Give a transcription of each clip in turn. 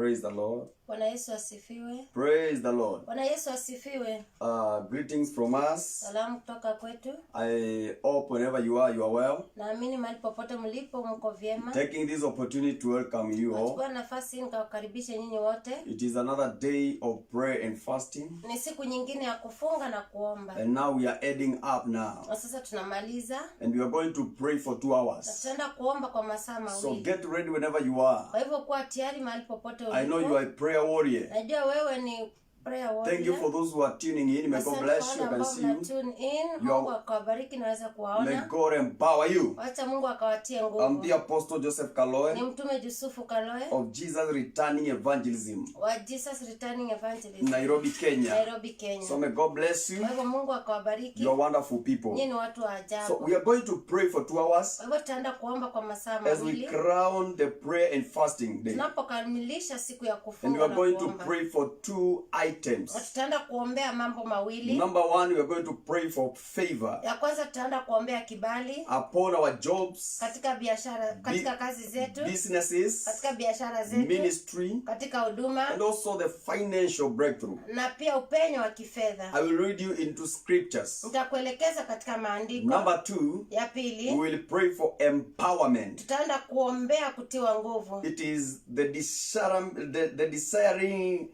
Praise the Lord. Bwana Yesu asifiwe. Praise the Lord. Bwana Yesu asifiwe. Greetings from us. Salamu kutoka kwetu. I hope whenever you are well. Naamini mahali popote mlipo mko vyema. Taking this opportunity to welcome you all. Nachukua nafasi hii nikawakaribisha nyinyi wote. It is another day of prayer and fasting. Ni siku nyingine ya kufunga na kuomba. And now we are heading up now. Na sasa tunamaliza. And we are going to pray for 2 hours. Tutaenda kuomba kwa masaa mawili. So get ready whenever you are. Kwa hivyo kuwa tayari mahali popote ulipo. I know you are a prayer warrior. Najua wewe ni prayer warrior. Thank you for those who are tuning in. May God bless you. I can see you. Tune in. Mungu akawabariki naweza kuwaona. May God empower you. Acha Mungu akawatie nguvu. I'm the Apostle Joseph Kaloe. Ni mtume Yusufu Kaloe. Of Jesus Returning Evangelism. Wa Jesus Returning Evangelism. Nairobi, Kenya. Nairobi, Kenya. So may God bless you. Kwa hivyo Mungu akawabariki. You are wonderful people. Nyinyi ni watu wa ajabu. So we are going to pray for 2 hours. Kwa hivyo tutaenda kuomba kwa masaa As we mawili. crown the prayer and fasting day. Tunapokamilisha siku ya And kufunga we are na going to kuomba. pray for 2 items. Tutaenda kuombea mambo mawili. Number 1, we are going to pray for favor Ya kwanza tutaenda kuombea kibali upon our jobs, katika biashara, katika kazi zetu, businesses, katika biashara zetu, ministry, katika huduma, and also the financial breakthrough. na pia upenyo wa kifedha. I will read you into scriptures. Nitakuelekeza katika maandiko. Number 2, Ya we pili, will pray for empowerment. tutaenda kuombea kutiwa nguvu. It is the desiring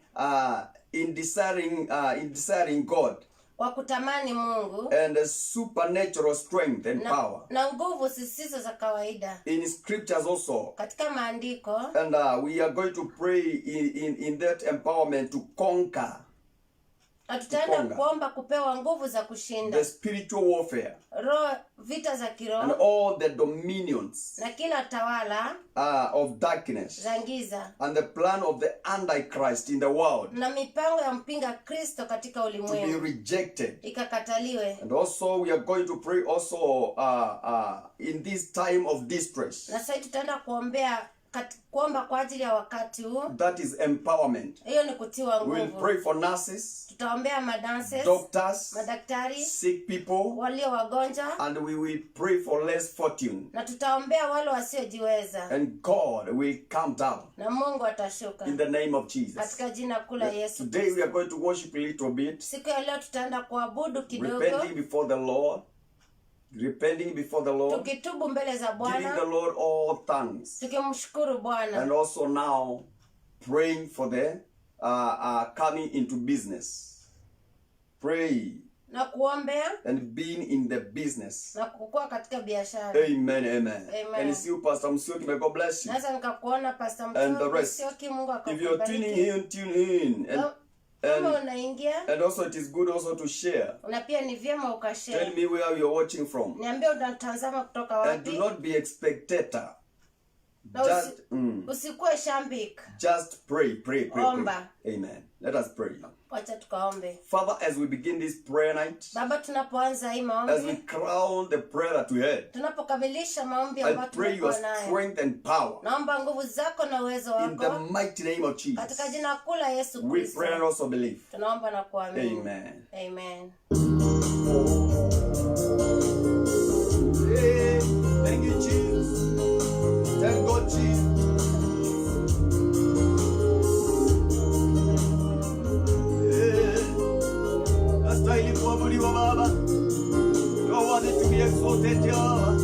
in desiring God Kwa kutamani Mungu and a supernatural strength and power. na nguvu zisizo za kawaida. In scriptures also. Katika maandiko, And we are going to pray in that empowerment to conquer. na tutaenda kuomba kupewa nguvu za kushinda The spiritual warfare. vita za And kiroho all the dominions na kila tawala of darkness. za giza And the plan of the Antichrist in the world na mipango ya mpinga Kristo katika to be ulimwengu rejected. ikakataliwe. And also we are going to pray also in this time of distress. Na sasa tutaenda kuomba kwa ajili ya wakati huu. That is empowerment. Hiyo ni kutiwa We will nguvu. pray for nurses, Tutaombea madanses, doctors, madaktari, sick people, walio wagonjwa, and we will pray for less fortune. na tutaombea wale wasiojiweza, And God will come down na Mungu atashuka in the name of Jesus. katika jina kuu la Yesu. Today we are going to worship a little bit, Siku ya leo tutaenda kuabudu kidogo, repenting before the Lord, tukitubu mbele za giving the Bwana, Lord all thanks, tukimshukuru and Bwana, also now praying for the coming into business. Pray na kuombea and being in the business. na kukua katika biashara. Amen, amen. Amen. And it's you, Pastor Musyoki. May God bless you. Naweza nikakuona Pastor And the rest. Msioki, Mungu If you are tuning akakubariki. in, tune in. Kama unaingia, And also it is good also to share. na pia ni vyema Tell ukashare. me where you're watching from. Niambie unatazama kutoka And do wapi. not be a spectator. Na usikuwe shambik. Just pray. Omba. Amen. Let us pray. Wacha tukaombe. Father, as we begin this prayer night, Baba, tunapoanza hii as we maombi, crown the prayer that we had, tunapokamilisha maombi I ambayo pray your tumekuwa nayo, strength and power naomba nguvu zako na uwezo in the wako mighty name of Jesus. katika jina kuu la Yesu We Kristo. pray and also believe. Tunaomba na kuamini. Amen. Amen. Hey, thank you, Jesus. Thank God, Jesus. Astahili kuabudiwa Baba. You are worthy to be exalted, Jehovah.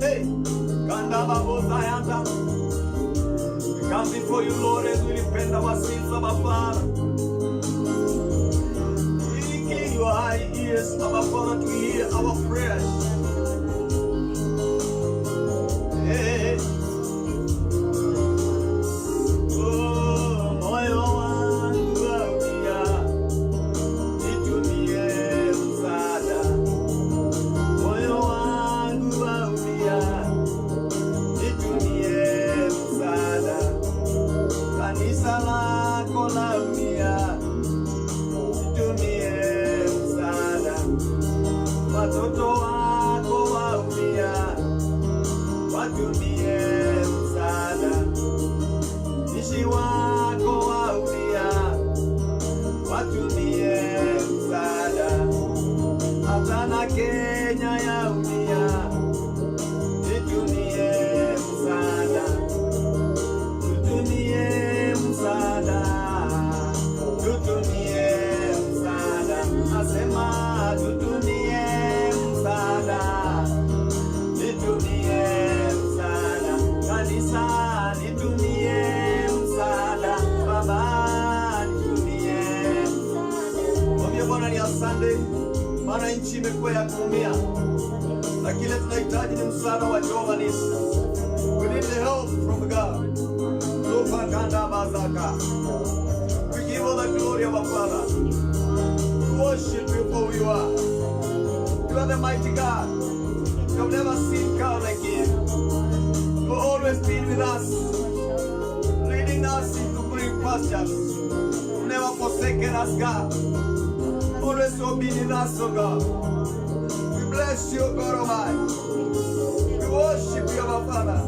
Hey, Kanda Babo Zayanta. We come before you, Lord, as we repent our sins, our Father. We clean your eye ears, our Father, to hear our prayers. Hey. Oh, moyo wangu waulia, nitumie msaada. Moyo wangu waulia, nitumie msaada. Kanisa lako laumia, nitumie msaada. Watoto wako waumia, watumie msaada. Nchi wako waumia, watumie msaada. Hata na Kenya yaumia, nitumie msaada. Tutumie msaada. Sunday, maana nchi imekuwa ya kuumia, na kile tunahitaji ni msaada wa Jehova Nisi. We need the help from God. We give all the glory of our Father. We worship you for who you are. You are the mighty God. You have never seen God like you. You have always been with us, leading us into green pastures. You never forsaken us, God. Always so been in us, oh God. We bless you, God Almighty. We worship you, our Father.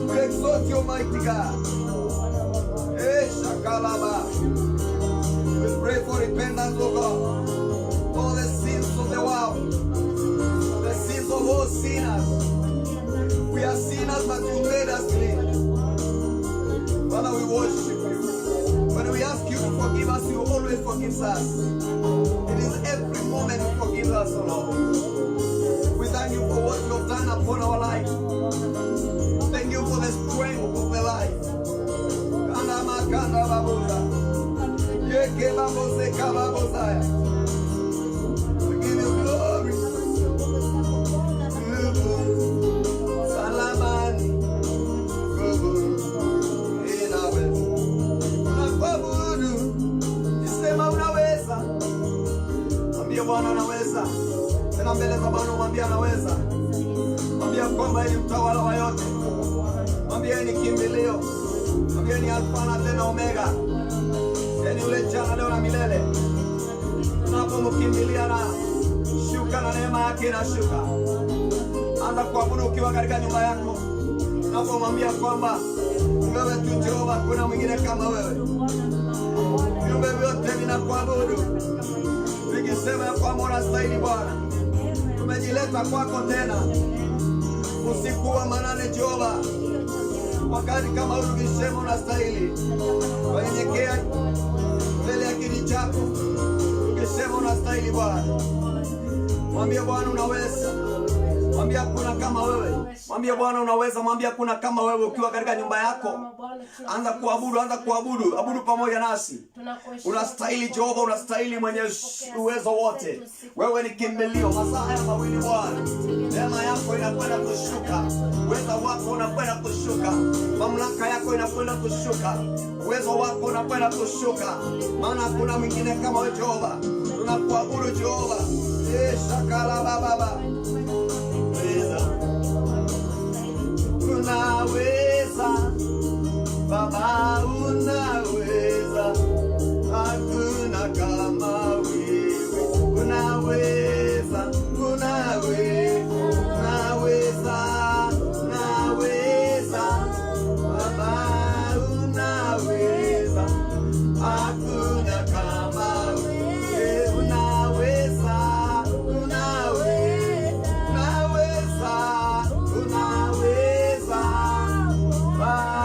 We exalt you, mighty God. We pray for repentance, oh God, for the sins of the world, the sins of all sinners. We are sinners, but you made us clean. Father, we worship you. When we ask you to forgive us, you always forgive us. It is every moment you forgive us, oh Lord. We thank you for what you have done upon our life. Thank you for the strength of the life. We give you glory. Salamani. Unakuabudu. Nisema unaweza. Mwambie Bwana unaweza. Tena mbele za Bwana mwambie anaweza. Mwambie kwamba yeye ni mtawala wa yote. Mwambie ni kimbilio. Mwambie ni Alfa na tena Omega. Yeye yule jana leo na milele. Tunapomkimbilia na shuka na neema yake inashuka. Anza kuabudu ukiwa katika nyumba yako. Unapomwambia kwamba wewe tu Jehova, kuna mwingine kama wewe. Viumbe vyote vinakuabudu vikisema kwamba unastahili Bwana. Tumejileta kwako tena usiku wa manane Jehova, wakati kama huu tukisema unastahili. Wanyenyekea mbele ya kiti chako tukisema unastahili Bwana. Mwambie Bwana unaweza. Mwambie hakuna kama wewe. Mwambie Bwana unaweza. Mwambie hakuna kama wewe. Ukiwa katika nyumba yako, anza kuabudu, anza kuabudu. Abudu pamoja nasi. Unastahili Jehova, unastahili mwenye uwezo wote. Wewe ni kimbilio. Masaa haya mawili Bwana, neema yako inakwenda kushuka. Uwezo wako unakwenda kushuka. Mamlaka yako inakwenda kushuka. Uwezo wako unakwenda kushuka. Maana hakuna mwingine kama wewe Jehova. Tunakuabudu Jehova. Shakala baba. Unaweza Baba, unaweza, hakuna kama wewe. Unaweza, unaweza, Baba, unaweza, hakuna kama wewe. Unaweza, unaweza, Baba.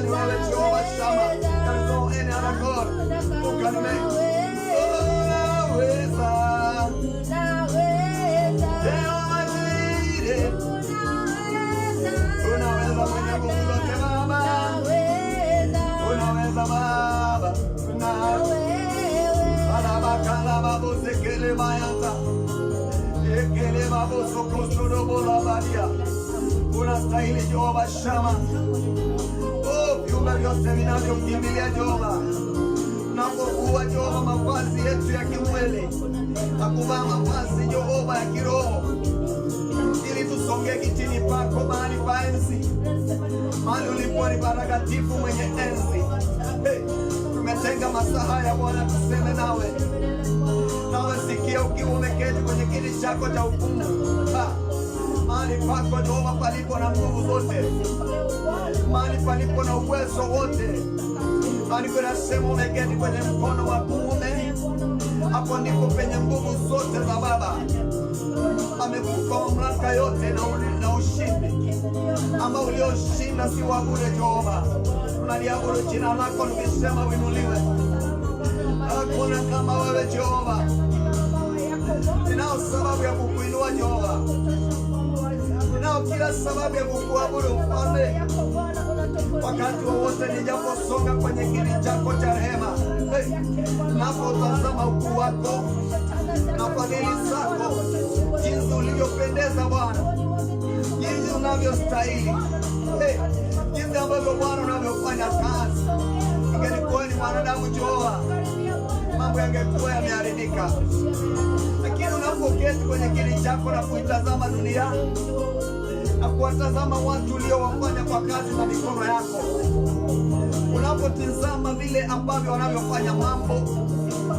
ni wewe Jehova Shama. There is no any other God who can make. Unaweza. Jehova Jireh. Unaweza mwenye nguvu zote Baba. Unaweza Baba. Alabakala babo sekele mayanta. Ekele babo sokostoro bola badia. Unastahili Jehova Shama. Viumbe vyote vinavyokimbilia Jehova. Tunapokuwa Jehova mavazi yetu ya kimwili na kuvaa mavazi Jehova ya kiroho, ili tusonge kitini pako mahali pa enzi, mahali ulipo ni patakatifu mwenye enzi. Tumetenga masaa haya Bwana tuseme nawe. Nawe sikia ukiwa umeketi kwenye kiti chako cha hukumu. Mahali pako Jehova palipo na nguvu zote, mahali palipo na uwezo wote. Maandiko yanasema umeketi kwenye mkono wa kuume, hapo ndipo penye nguvu zote za Baba. Amekupa mamlaka yote na ushindi ambao ulioshinda si wa bure Jehova. Tunaliabudu jina lako tukisema uinuliwe. Hakuna kama wewe Jehova. Ninao sababu ya kukuinua Jehova. Ninao kila sababu ya kukuabudu Mfalme. Wakati wowote nijaposonga kwenye kiti chako cha rehema, napotazama ukuu wako na fadhili zako, jinsi ulivyopendeza Bwana, jinsi unavyostahili, jinsi ambavyo Bwana unavyofanya kazi. Ingelikuwa ni mwanadamu Jehova, mambo yangekuwa yameharibika. Lakini unapoketi kwenye kiti chako na kuitazama dunia na kuwatazama watu uliowafanya kwa kazi za mikono yako, unapotizama vile ambavyo wanavyofanya mambo,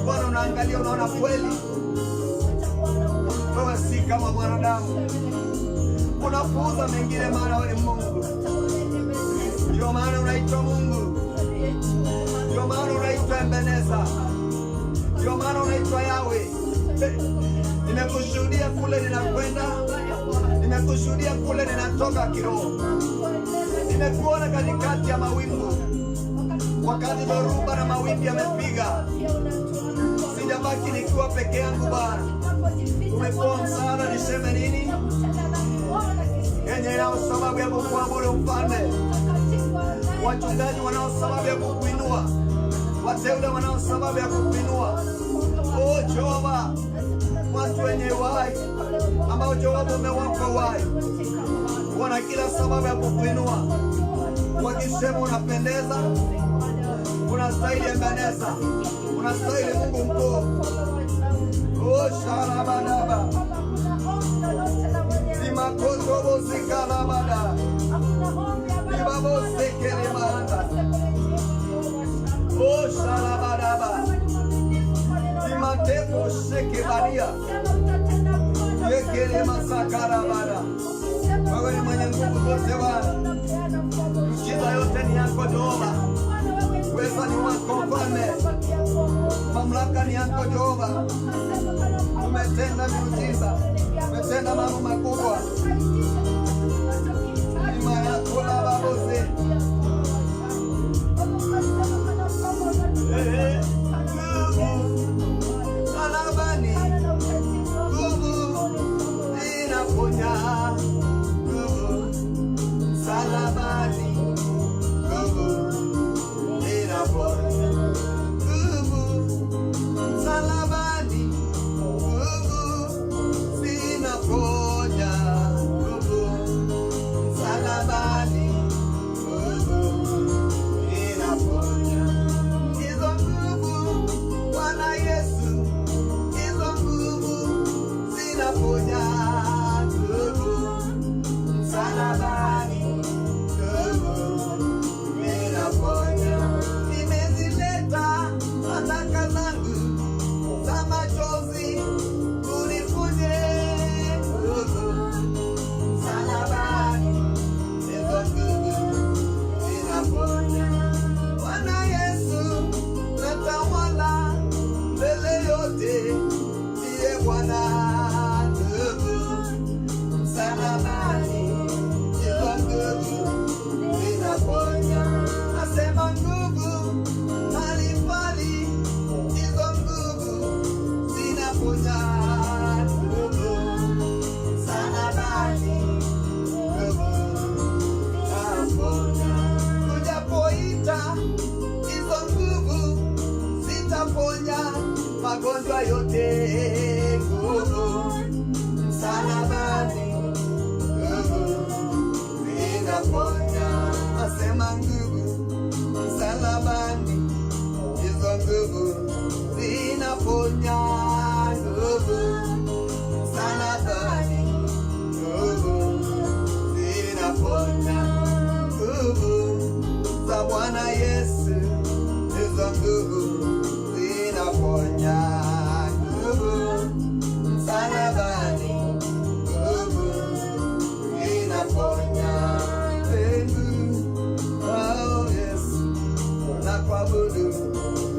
Bwana unaangalia, unaona kweli wewe si kama mwanadamu. Unapuuza mengine maana wewe ni Mungu. Ndio maana unaitwa Mungu. Ndio maana unaitwa Ebeneza. Ndio maana unaitwa Yahweh. Nimekushuhudia kule ninakwenda, nimekushuhudia kule ninatoka kiroho. Nimekuona katikati ya mawingu, wakati dhoruba na mawimbi yamepiga. Sijabaki nikiwa peke yangu Bwana. Umekuwa msaada, niseme nini? Yenye inao sababu ya kukuabudu Mfalme. Wachungaji wanao sababu ya kukuinua. Wateule wanao sababu ya kukuinua. Jehova, watu wenye uhai ambao Jehova umewapa uhai wana kila sababu ya kukuinua, wakisema unapendeza, unastahili Ebeneza, unastahili Mungu mkuu. Sharabadaba simakotobo sikalabada ibabo sekele mahanda. Sharabadaba simatepo shekebadia yekele masakarabada. Wewe ni mwenye nguvu zote Bwana. Miujiza yote ni yako Jehova. Uweza ni wako Mfalme. Mamlaka ni yako Jehova. Umetenda miujiza, umetenda mambo makubwa. Ima yako la babose. Alabani nguvu inaponya. Salabani nguvu inaponya. Salabani nguvu inaponya. Salabani nguvu inaponya. Hizo nguvu Bwana Yesu, hizo nguvu zinaponya. Salabani nguvu inaponya. Nimezileta sadaka zangu za machozi, uniponye nguvu. Salabani hizo nguvu zinaponya. Bwana Yesu natawala mbele yote, ndiye Bwana. Salabani hizo nguvu zinaponya. magonjwa yote, nguvu msalabani, nguvu zinaponya. Nasema nguvu msalabani, hizo nguvu zinaponya. Nguvu msalabani, nguvu zinaponya. Nguvu za Bwana Yesu, hizo nguvu zinaponya. Nguvu msalabani, nguvu zinaponya. Oh Yesu, nakuabudu,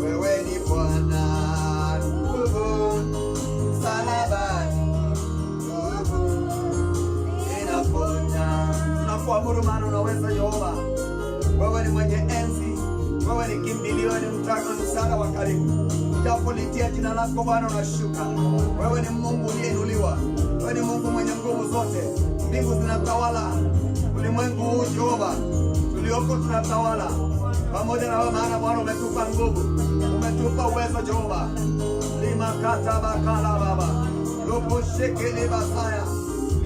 wewe ni Bwana. Nguvu msalabani, nguvu zinaponya. Nakuabudu maana unaweza Yehova. Wewe ni mwenye enzi, wewe ni kimbilio, ni msaada wa karibu. Unapolitia jina lako Bwana unashuka. Wewe ni Mungu uliyeinuliwa, wewe ni Mungu mwenye nguvu zote. Mbingu zinatawala, ulimwengu huu Jehova tulioko tunatawala pamoja na wewe, maana Bwana umetupa nguvu, umetupa uwezo Jehova. Lima kata bakala baba lopo shekele basaya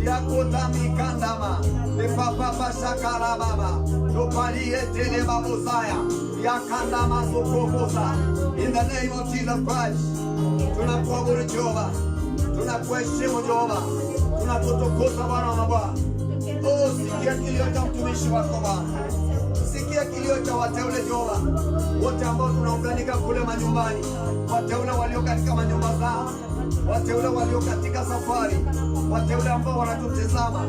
yakota mikandama lepapa pasakala baba lopali etele babosaya yakandama sokobosa. In the name of Jesus Christ, tunakuabudu Jehova, tunakuheshimu Jehova, tunakutukuza Bwana wa mabwana. Oh, sikia kilio cha mtumishi wako Bwana, sikia kilio cha wateule Jehova, wote ambao tunaunganika kule manyumbani, wateule walio katika manyumba zao, wateule walio katika safari, wateule ambao wanatutazama.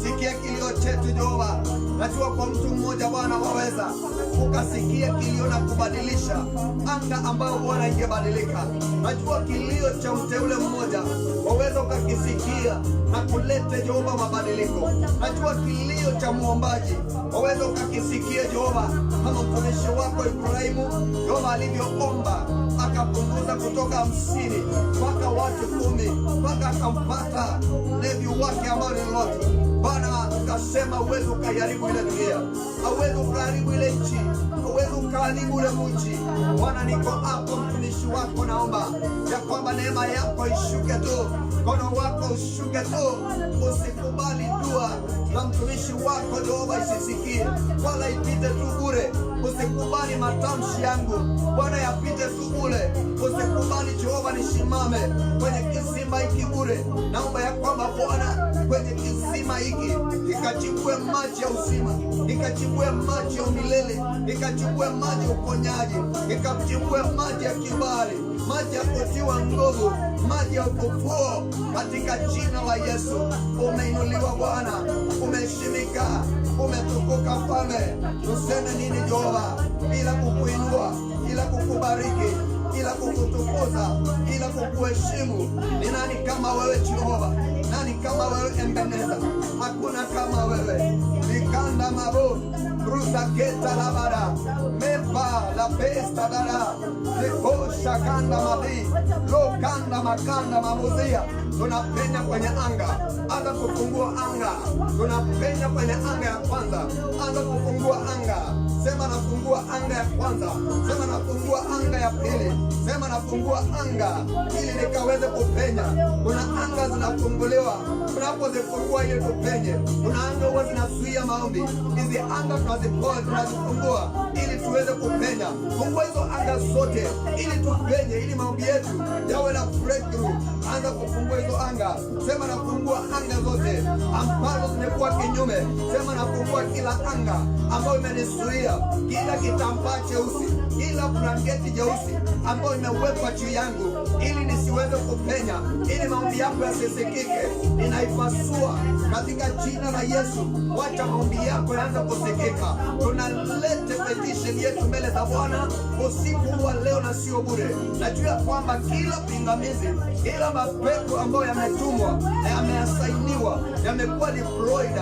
Sikia kilio chetu Jehova. Najua kwa mtu mmoja Bwana waweza ukasikia kilio na kubadilisha anga ambayo Bwana ingebadilika. Najua kilio cha mteule mmoja waweza ukakisikia na kulete Jehova mabadiliko. Najua kilio cha muombaji waweza ukakisikia Jehova, kama mtumishi wako Ibrahimu Jehova alivyoomba akapunguza kutoka 50 mpaka watu 10 mpaka akampata levi wake ambao ni Loti. Bwana ukasema uweze ukaharibu ile dunia, uweze ukaharibu ile nchi, uweze ukaharibu ile mji. Bwana niko hapo, mtumishi wako naomba ya kwamba neema yako ishuke tu, mkono wako ushuke tu. Usikubali dua na mtumishi wako Jehova isisikie wala ipite tu bure. Usikubali matamshi yangu Bwana yapite tu bure. Usikubali Jehova nisimame kwenye kisima hiki bure. Naomba ya kwamba Bwana kwenye kisima hiki ikachukue maji ya uzima, ikachukue maji ya milele, ikachukue maji ya uponyaji, ikachukue maji ya kibali, maji ya kutiwa nguvu, maji ya ufufuo katika jina la Yesu. Umeinuliwa Bwana, umeheshimika, umetukuka Mfalme. Tuseme nini Jehova ila kukuinua, ila kukubariki, ila kukutukuza, ila kukuheshimu? Ni nani kama wewe Jehova? Nani kama wewe Ebeneza? Hakuna kama wewe. Likanda mabo rusa keta labara mepa la pesta dara lekosha kanda madi lokanda makanda mamuzia. Tunapenya kwenye anga, anza kufungua anga. Tunapenya kwenye anga ya kwanza, anza kufungua anga. Sema nafungua anga ya kwanza, sema nafungua anga ya pili, sema nafungua anga ili nikaweze kupenya. Kuna anga zinafunguliwa, tunapozifungua ili tupenye. Kuna anga huwa zinazuia maombi, hizi anga tunazifungua ili tuweze kupenya. Fungua hizo anga zote ili tupenye, ili maombi yetu yawe na breakthrough. Anza kufungua hizo anga, sema nafungua anga zote ambazo zimekuwa kinyume. Sema nafungua kila anga ambayo imenizuia, kila kitambaa cheusi, kila blanketi jeusi ambayo imewekwa juu yangu ili nisiweze kupenya, ili maombi yako yasisikike. Ninaipasua katika jina la Yesu. Wacha maombi yako yaanze kusikika. Tunalete petition yetu mbele za Bwana usiku wa leo na sio bure. Najua kwamba kila pingamizi, kila mapepo ambayo yametumwa na yameasainiwa, yamekuwa deployed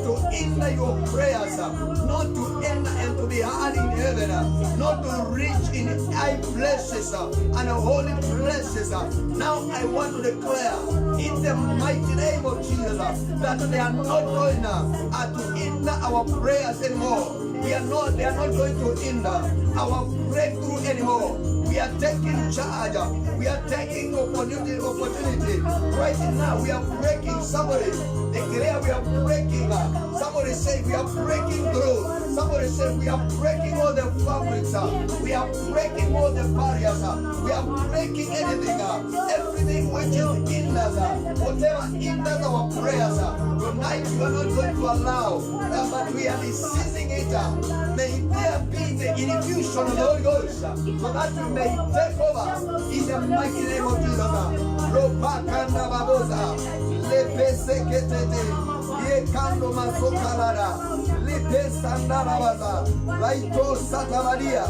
to hinder your prayers, not to enter and to be heard in heaven, not to reach in high places and holy places. Now I want to declare in the mighty name of Jesus that they are not going to hinder our prayers anymore. they are not going to hinder our breakthrough anymore. We are taking charge. We are taking opportunity. Right now, we are breaking. Somebody declare we are breaking. Somebody say we are breaking through. Somebody say we are breaking all the fabrics. We are breaking all the barriers. We are breaking anything. Everything which is in us. Whatever hinders our prayers. Tonight we are not going to allow. But we are seizing it. May there be the infusion of the Holy Ghost. So that we may take over in the mighty name of Jesus. Ropakanda babosa, lepeseketete, yekando masokalada, lepesandarabaza, laito satamadia,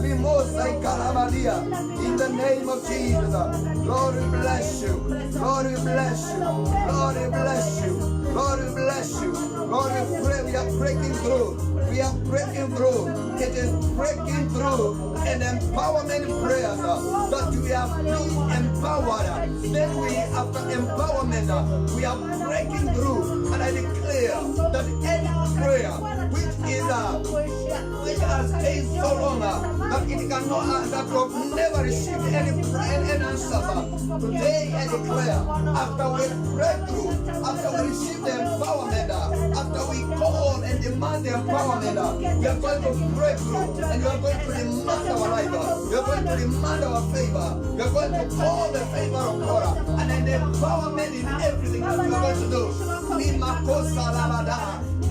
limosa ikarabadia. In the name of Jesus, Lord we bless you, Lord we bless you, Lord we bless you, Lord we bless you, Lord we pray. We are breaking through. We are breaking through. It is breaking through an empowerment prayers that we are being empowered. Then we, after empowerment, we are breaking through. And I declare that any prayer which has stayed so long that it cannot, that we have never received any answer. Today I declare, after we break through, after we receive the empowerment, after we call and demand the empowerment, we are going to break through, and we are going to demand our life. We are going to demand our favor. We are going to call the favor of God, and then the empowerment in everything that we are going to do.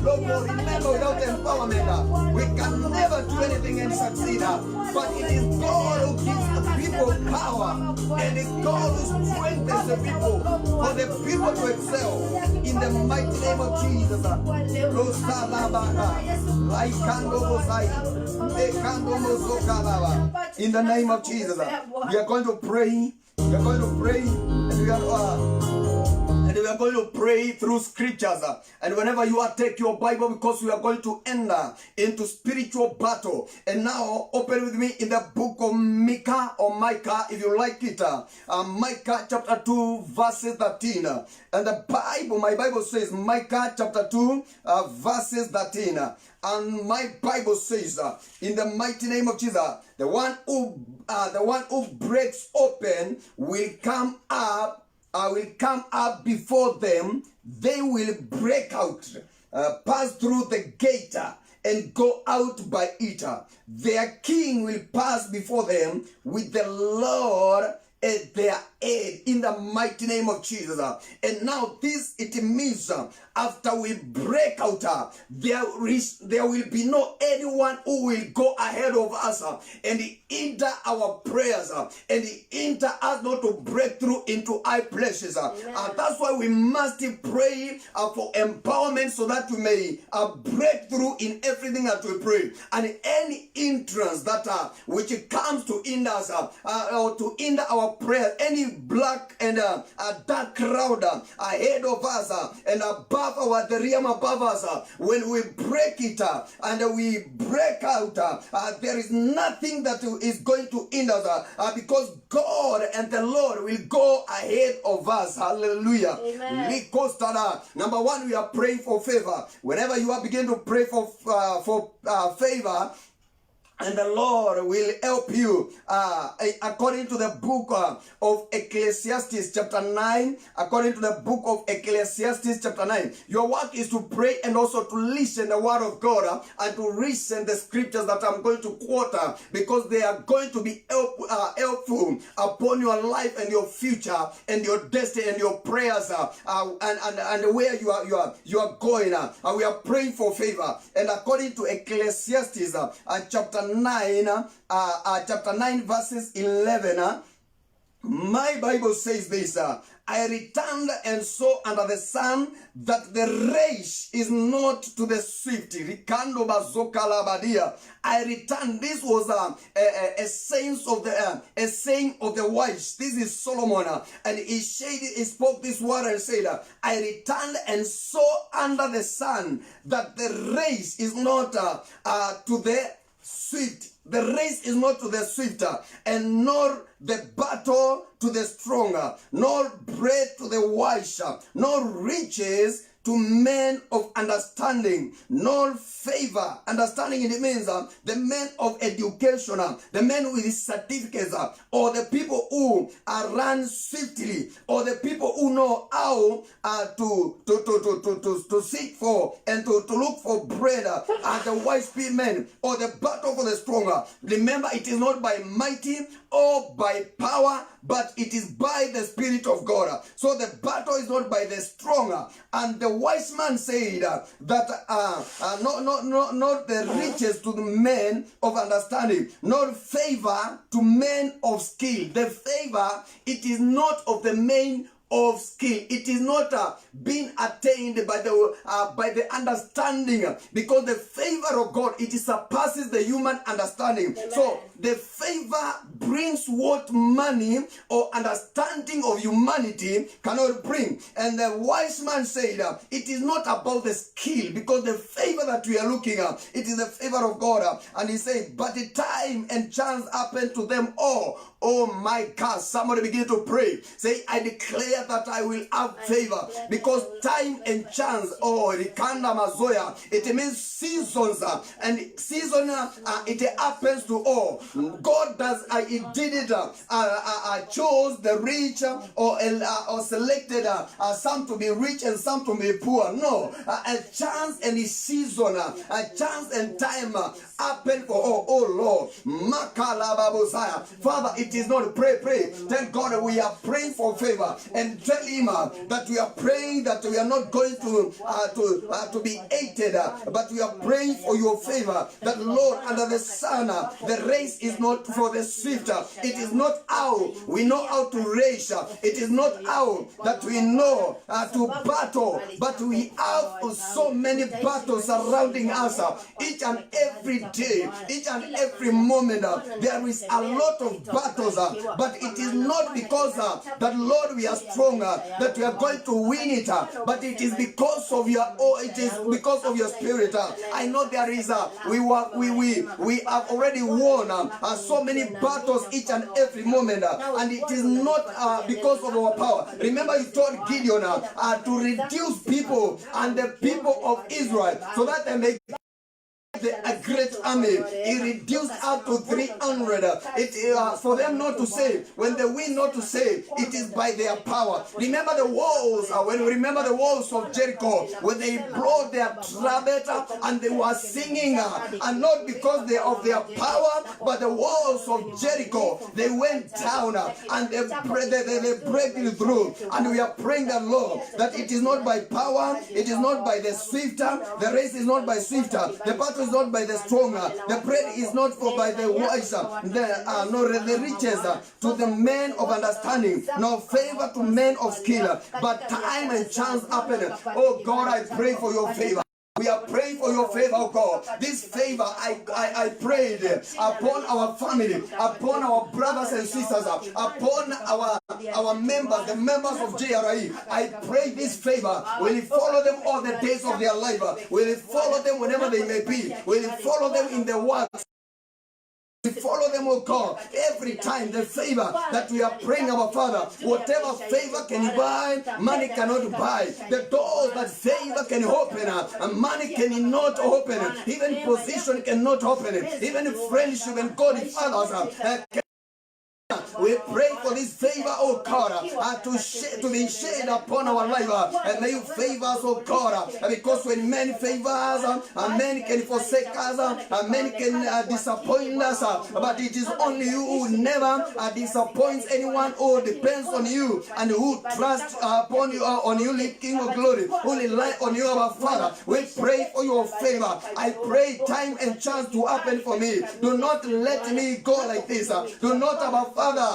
Lord, remember, without empowerment, we can never do anything and succeed. But it is God who gives the people power, and it's God who strengthens the people for the people to excel. In the mighty name of Jesus. In the name of Jesus, we are going to pray. We are going to pray, and we are going to pray through scriptures. And whenever you are, take your Bible, because we are going to enter into spiritual battle. And now open with me in the book of Micah, or Micah if you like it. Micah chapter 2 verses 13. And the Bible, my Bible says Micah chapter 2 verses 13. And my Bible says, in the mighty name of Jesus, the one who breaks open will come up. I will come up before them. They will break out, pass through the gate, and go out by it. Their king will pass before them with the Lord at their aid, in the mighty name of Jesus. And now this, it means after we break out, there will be no anyone who will go ahead of us and hinder our prayers and hinder us not to break through into high places. That's why we must pray for empowerment, so that we may break through in everything that we pray. And any entrance that which comes to hinder us or to hinder our prayer, any black and a dark cloud ahead of us and above the realm above us, when we break it and we break out, there is nothing that is going to hinder us, because God and the Lord will go ahead of us. Hallelujah. Amen. Number one, we are praying for favor. Whenever you are beginning to pray for favor, and the Lord will help you, according to the book of Ecclesiastes chapter 9. According to the book of Ecclesiastes chapter 9. Your work is to pray and also to listen the word of God and to listen the scriptures that I'm going to quote, because they are going to be helpful upon your life and your future and your destiny and your prayers and where you are going. We are praying for favor. And according to Ecclesiastes chapter 9 verses 11, my Bible says this: I returned and saw under the sun that the race is not to the swift. I returned. This was a saying of the wise. This is Solomon, and he spoke this word and said, I returned and saw under the sun that the race is not to the swift. The race is not to the swift, and nor the battle to the stronger, nor bread to the wise, nor riches to to men of understanding, not favor. Understanding it means the men of education, the men with certificates, or the people who run swiftly, or the people who know how to seek for and to look for bread, are the wise men, or the battle for the stronger. Remember, it is not by mighty or by power, but it is by the Spirit of God. So the battle is not by the stronger. And the wise man said that not the riches to the men of understanding, not favor to men of skill. The favor, it is not of the men of skill. It is not being attained by the understanding, because the favor of God, it surpasses the human understanding. Amen. So the favor brings what money or understanding of humanity cannot bring. And the wise man said it is not about the skill, because the favor that we are looking at, it is the favor of God. And he said, but the time and chance happened to them all. Oh my God, somebody begin to pray. Say, I declare that I will have favor, because time and chance, Rikanda Mazoya, it means seasons, and season, it happens to all. God does, He did it, chose the rich, or selected some to be rich and some to be poor. No, a chance and a season, a chance and time happen for all. Oh Lord, Makalababosaya. Father, it is not pray. Tell God we are praying for favor, and tell Him that we are praying that we are not going to be hated, but we are praying for your favor. That Lord, under the sun, the race is not for the swift. It is not how we know how to race. It is not how that we know to battle, but we have so many battles surrounding us each and every day, each and every moment. There is a lot of battles, but it is not because that Lord we are stronger that we are going to win it, but it is because of your it is because of your Spirit. I know there is we have already won so many battles each and every moment, and it is not because of our power. Remember, you told Gideon to reduce people and the people of Israel so that they may a great army. He reduced up to 300. For them not to say, when they win not to say, it is by their power. Remember the walls, when we remember the walls of Jericho, when they brought their trumpet and they were singing, and not because of their power, but the walls of Jericho, they went down and they break through. And we are praying that, Lord, that it is not by power, it is not by the swifter, the race is not by swifter, the battle is not by the stronger, the bread is not for by the wise, the riches to the men of understanding, nor favor to men of skill, but time and chance happen. Oh God, I pray for your favor. We are praying for your favor, oh God. This favor I prayed upon our family, upon our brothers and sisters, upon our members, the members of JRE. I pray this favor. Will it follow them all the days of their life? Will it follow them whenever they may be? Will it follow them in their works? We follow them, oh God, every time. The favor that we are praying, our Father, whatever favor can you buy, money cannot buy. The doors that favor can open, and money cannot open. Even position cannot open. Even friendship and God fathers we pray for this favor, oh God, to be shed upon our life. And may you favor us, oh God, because when men favor us, men can forsake us, men can disappoint us, but it is only you who never disappoints anyone, who depends on you and who trusts upon you, on you, King of glory, who rely on you, our Father. We pray for your favor. I pray time and chance to happen for me. Do not let me go like this. Do not, our Father,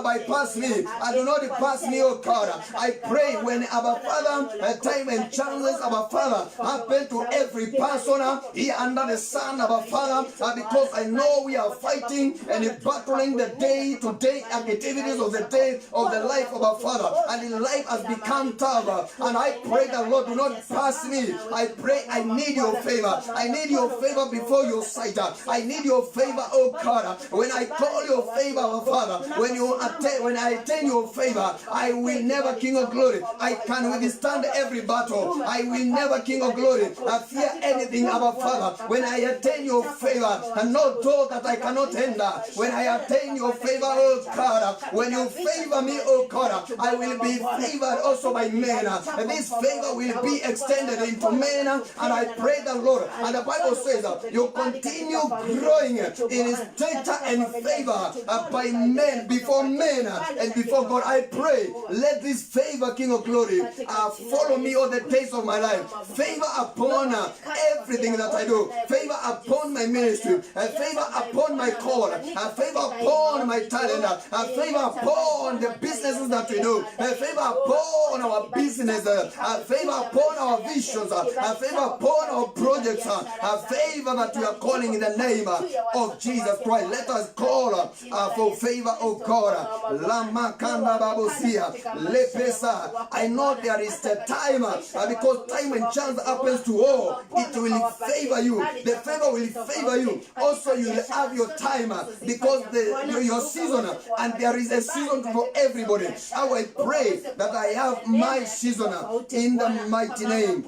bypass me. Do not pass me, oh God. I pray when our Father, time and chances, our Father, happen to every person here under the sun, our Father, because I know we are fighting and battling the day-to-day activities of the day of the life of our Father, and the life has become tough. And I pray that, Lord, do not pass me. I pray I need your favor. I need your favor before your sight. I need your favor, oh God. When I call your favor, our Father, when I attain your favor, I will never, King of glory, I can withstand every battle. I will never, King of glory, fear anything, Abba Father. When I attain your favor, and no door that I cannot enter. When I attain your favor, oh God, when you favor me, oh God, I will be favored also by men. And this favor will be extended into men. And I pray the Lord, and the Bible says you continue growing in stature and favor by men, before men and before God. I pray, let this favor, King of glory, follow me all the days of my life. Favor upon everything that I do. Favor upon my ministry. Favor upon my call. Favor upon my talent. Favor upon the businesses that we do. Favor upon our business. Favor upon our visions. Favor upon our projects. Favor that we are calling in the name of Jesus Christ. Let us call for favor, oh God. I know there is a time, because time and chance happens to all, it will favor you. The favor will favor you. Also, you will have your time, because your season, and there is a season for everybody. I will pray that I have my season in the mighty name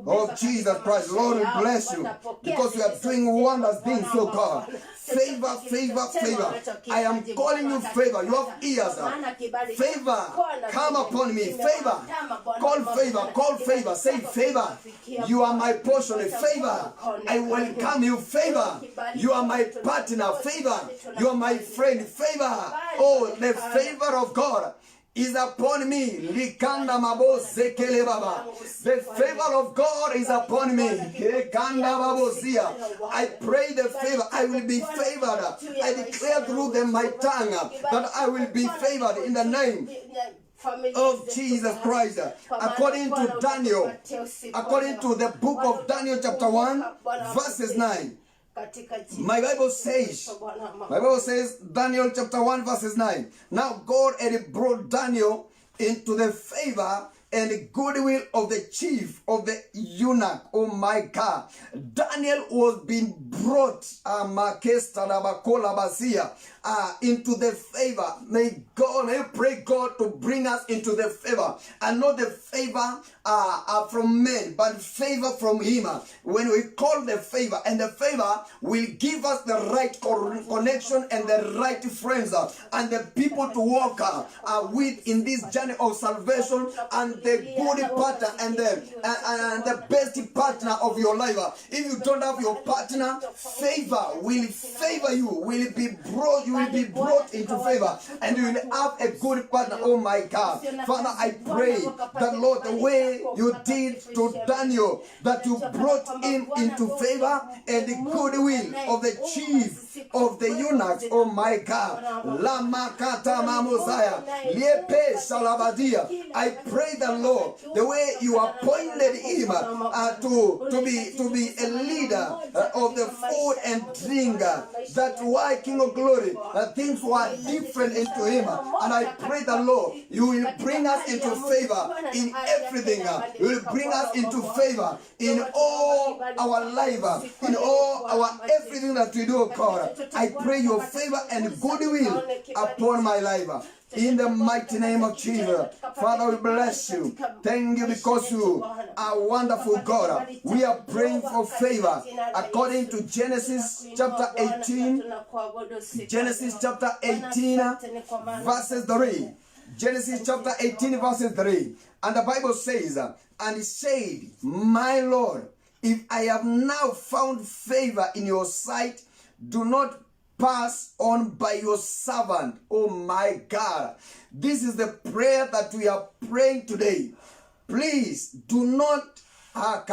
of Jesus Christ. Lord, we bless you, because you are doing wonders, being so God. Favor, favor, favor. I am calling you favor. You have ears. Favor, come upon me. Favor, call favor, call favor. Say favor. You are my portion. Favor, I welcome you. Favor, you are my partner. Favor, you are my friend. Favor, oh, the favor of God is upon me. The favor of God is upon me. I pray the favor. I will be favored. I declare through my tongue that I will be favored in the name of Jesus Christ. According to Daniel, according to the book of Daniel chapter 1 verses 9. My Bible says, Daniel chapter 1 verses 9. Now God had brought Daniel into the favor and the goodwill of the chief of the eunuch. Oh my God. Daniel was being brought into the favor. May pray God to bring us into the favor. And not the favor from men, but favor from Him. When we call the favor, and the favor will give us the right connection and the right friends and the people to walk with in this journey of salvation, and the good partner and the best partner of your life. If you don't have your partner, favor will favor you. You will be brought into favor, and you will have a good partner. Oh my God. Father, I pray that, Lord, the way you did to Daniel, that you brought him into favor and the goodwill of the chief of the eunuchs. Oh my God. I pray that, Lord, the way you appointed him to be a leader of the food and drink, that why, King of glory, things were different into him. And I pray that, Lord, you will bring us into favor in everything. You will bring us into favor in all our life, in all our everything that we do, God. I pray your favor and goodwill upon my life. In the mighty name of Jesus. Father, we bless you. Thank you, because you are wonderful God. We are praying for favor according to Genesis chapter 18. Genesis chapter 18 verses 3. Genesis chapter 18 verses 3. And the Bible says, and he said, my Lord, if I have now found favor in your sight, do not pass on by your servant. Oh my God. This is the prayer that we are praying today. Please do not pass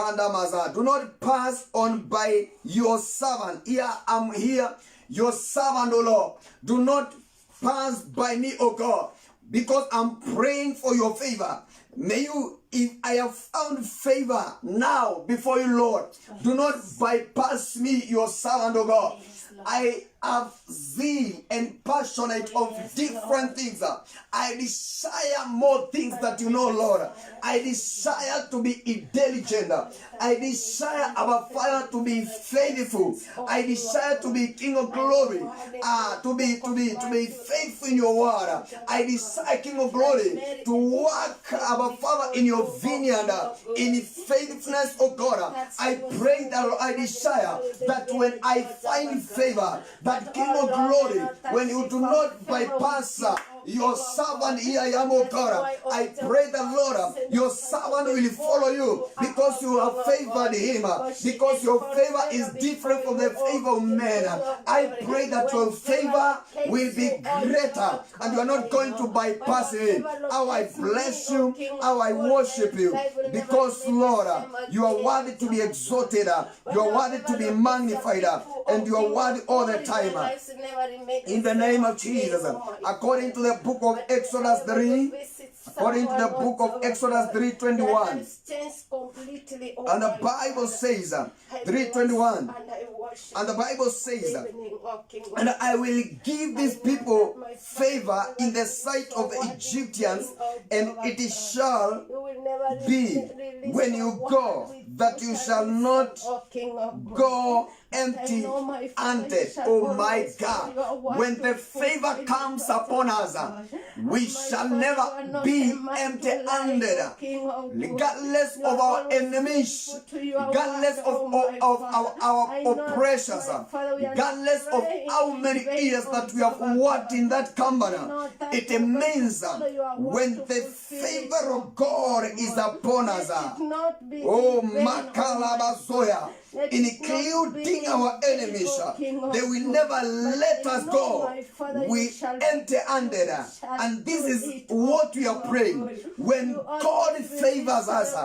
on by your servant. Here, I'm here, your servant, oh Lord. Do not pass by me, oh God, because I'm praying for your favor. May you if I have found favor now before you, Lord, do not bypass me, your servant, O God. I have zeal and passionate of different things. I desire more things that you know, Lord. I desire to be intelligent. I desire our Father to be faithful. I desire to be King of Glory. To be faithful in your word. I desire, King of Glory, to work, our Father, in your vineyard in faithfulness, oh God. I pray that I desire that when I find favor, that King of Glory, when you do not bypass your servant here, I am, oh God. I pray that, Lord, your servant will follow you because you have favored him, because your favor is different from the favor of men. I pray that your favor will be greater and you are not going to bypass it. How I bless you, how I worship you, because, Lord, you are worthy to be exalted, you are worthy to be magnified, and you are worthy all the time. In the name of Jesus, according to the book of Exodus 3, according to the book of Exodus 3:21, and the Bible says 3:21, and the Bible says, and I will give these people favor in the sight of the Egyptians, and it shall be when you go that you shall not go empty-handed. Oh my God, when the favor comes upon us, we shall never be empty-handed, regardless of our enemies, regardless of our oppressors, regardless of how many years that we have worked in that company. It means when the favor of God is upon us, oh Makalabazoya, including our enemies, they will never let us go. We empty-handed, and this is what we are praying. When God favors us,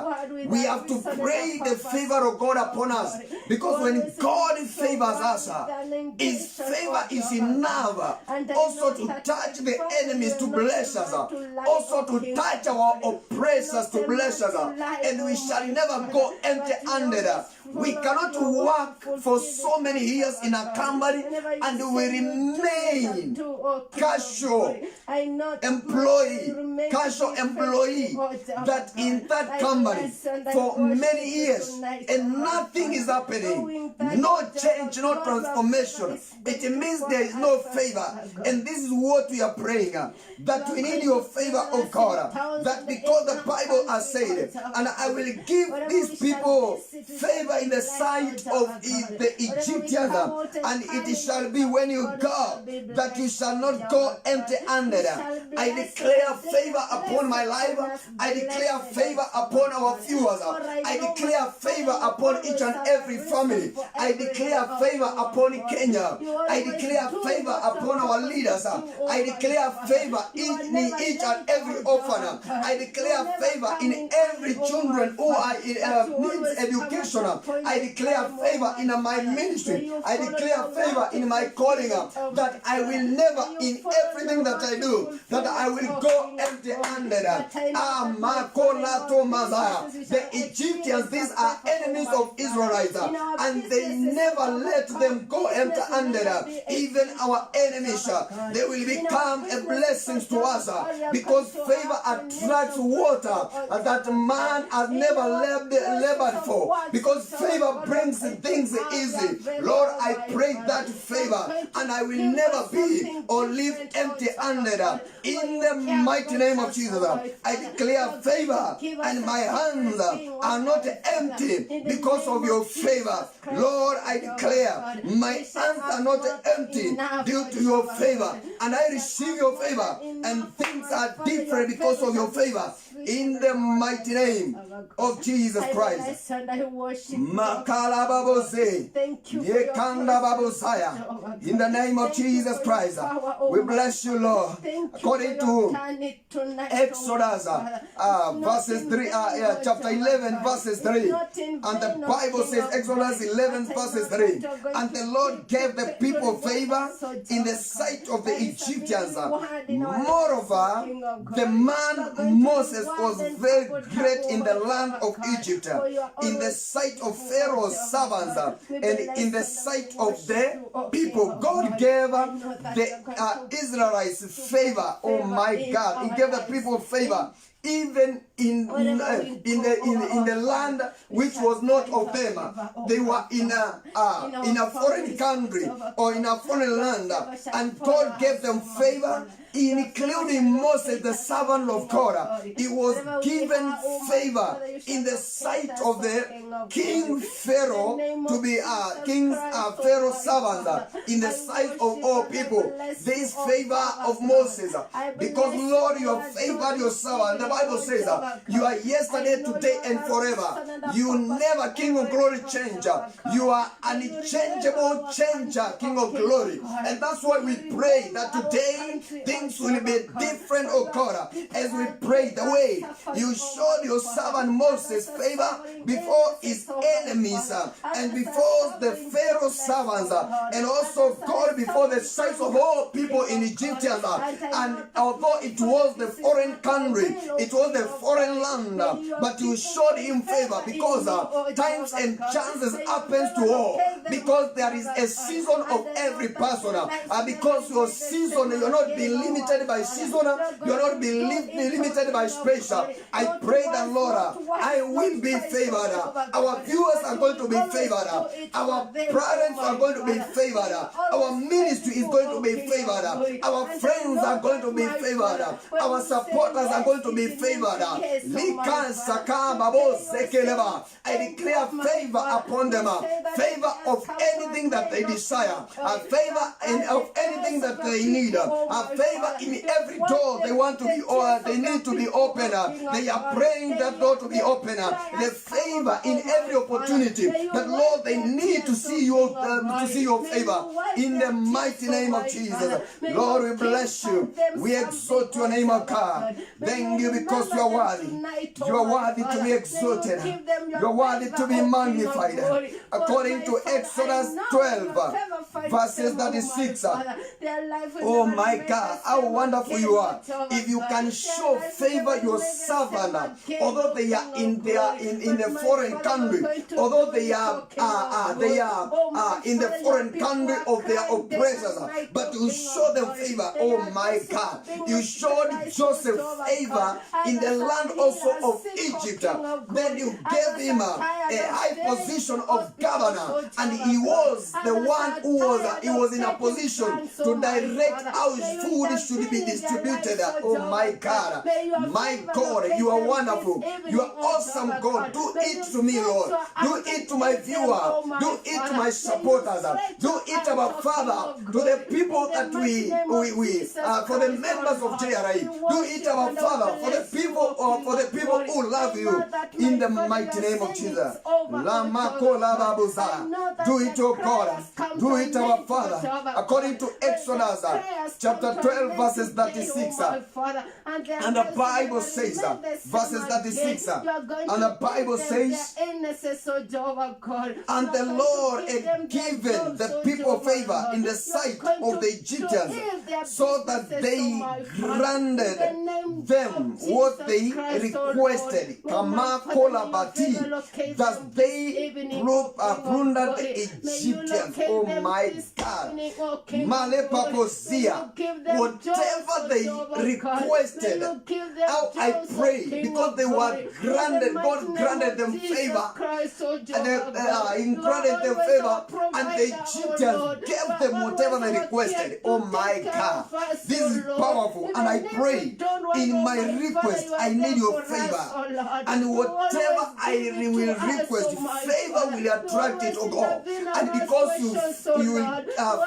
we have to pray the favor of God upon us, because when God favors us, his favor is enough also to touch the enemies, to bless us, also to touch our oppressors, to bless us, and we shall never go empty-handed. We cannot work for so many years in a company and we remain casual employee, that in that company for many years and nothing is happening, no change, no transformation. It means there is no favor, and this is what we are praying, that we need your favor, oh God, that because the Bible has said, and I will give these people favor in the sight of the Egyptians, and it shall be when you go that you shall not go empty-handed. I declare favor upon my life. I declare favor upon our viewers. I declare favor upon each and every family. I declare favor upon Kenya. I declare favor upon our leaders. I declare favor in each and every orphan. I declare favor in every children who are needs education. I declare favor in my ministry. I declare favor in my calling, that I will never, in everything that I do, that I will go empty-handed. The Egyptians, these are enemies of Israelites, and they never let them go empty-handed. Even our enemies, they will become a blessing to us, because favor attracts water that man has never labored for, because favor brings things easy. Lord, I pray that favor, and I will never be or live empty-handed. In the mighty name of Jesus, I declare favor, and my hands are not empty because of your favor. Lord, I declare my hands are not empty due to your favor, and I receive your favor, and things are different because of your favor. In the mighty name of Jesus Christ. In the name of Jesus Christ, we bless you, Lord. According to Exodus verses 3, chapter 11 verses 3, and the Bible says, Exodus 11 verses 3, and the Lord gave the people favor in the sight of the Egyptians. Moreover, the man Moses Moses was very great in the land of Egypt, in the sight of Pharaoh's servants, and in the sight of the people. God gave the Israelites favor. Oh my God, He gave the people favor. Even in the land which was not of them, they were in a foreign country or in a foreign land, and God gave them favor, including Moses, the servant of God. He was given favor in the sight of the King Pharaoh to be King Pharaoh's servant, in the sight of all people. This favor of Moses, because Lord, you have favored your servant. The Bible says you are yesterday, today, and forever. You never, King of glory, change. You are an unchangeable changer, King of glory. And that's why we pray that today things will be different, oh God. As we pray the way you showed your servant Moses favor before his enemies and before the Pharaoh's servants, and also God before the sight of all people in Egypt. And although it was the foreign country, it was the foreign land, but you showed him favor because times and chances happens to all, because there is a season of every person, because your season, you're not being limited by season, you're not being limited by space. I pray that, Lord, I will be favored. Our viewers are going to be favored. Our parents are going to be favored. Our ministry is going to be favored. Our friends are going to be favored. Our supporters are going to be favored. I declare favor upon them, favor of anything that they desire, a favor of anything that they need, a favor in every door they want to be, or they need to be open. They are praying that door to be open. The favor in every opportunity that, Lord, they need to see your favor in the mighty name of Jesus. Lord, we bless you. We exalt your name, of God. Thank you because you are worthy. You are worthy to be exalted. You are worthy to be magnified. According to Exodus 12, verses 36. Oh my God, how wonderful you are. If you can show favor your servant, although they are in the foreign country, although they are in the foreign country of their oppressors, but you show them favor. Oh my God, you showed Joseph favor in the land also of Egypt. Then you gave him a high position of governor, and he was the one who was in a position to direct how his food should be distributed. Oh my God, you are wonderful. You are awesome, God. Do it to me, Lord. Do it to my viewer. Do it to my supporters. Do it, our Father, to the people that we for the members of JRI. Do it, our Father, for the people who love you, in the mighty name of Jesus. Do it, oh God. Do it, our Father, according to Exodus chapter 12, verses 36. And the Bible says, verses 36, and the Bible says, and the Lord had given the people favor in the sight of the Egyptians, so that they granted them what they requested. That they plundered the Egyptians. Oh my God. Whatever they requested, how I pray, because they were granted, God granted them favor, and He granted them favor, and the Egyptians gave them whatever they requested. Oh my God, this is powerful, and I pray in my request, I need your favor, and whatever I will request, favor will attract it, oh God, and because you will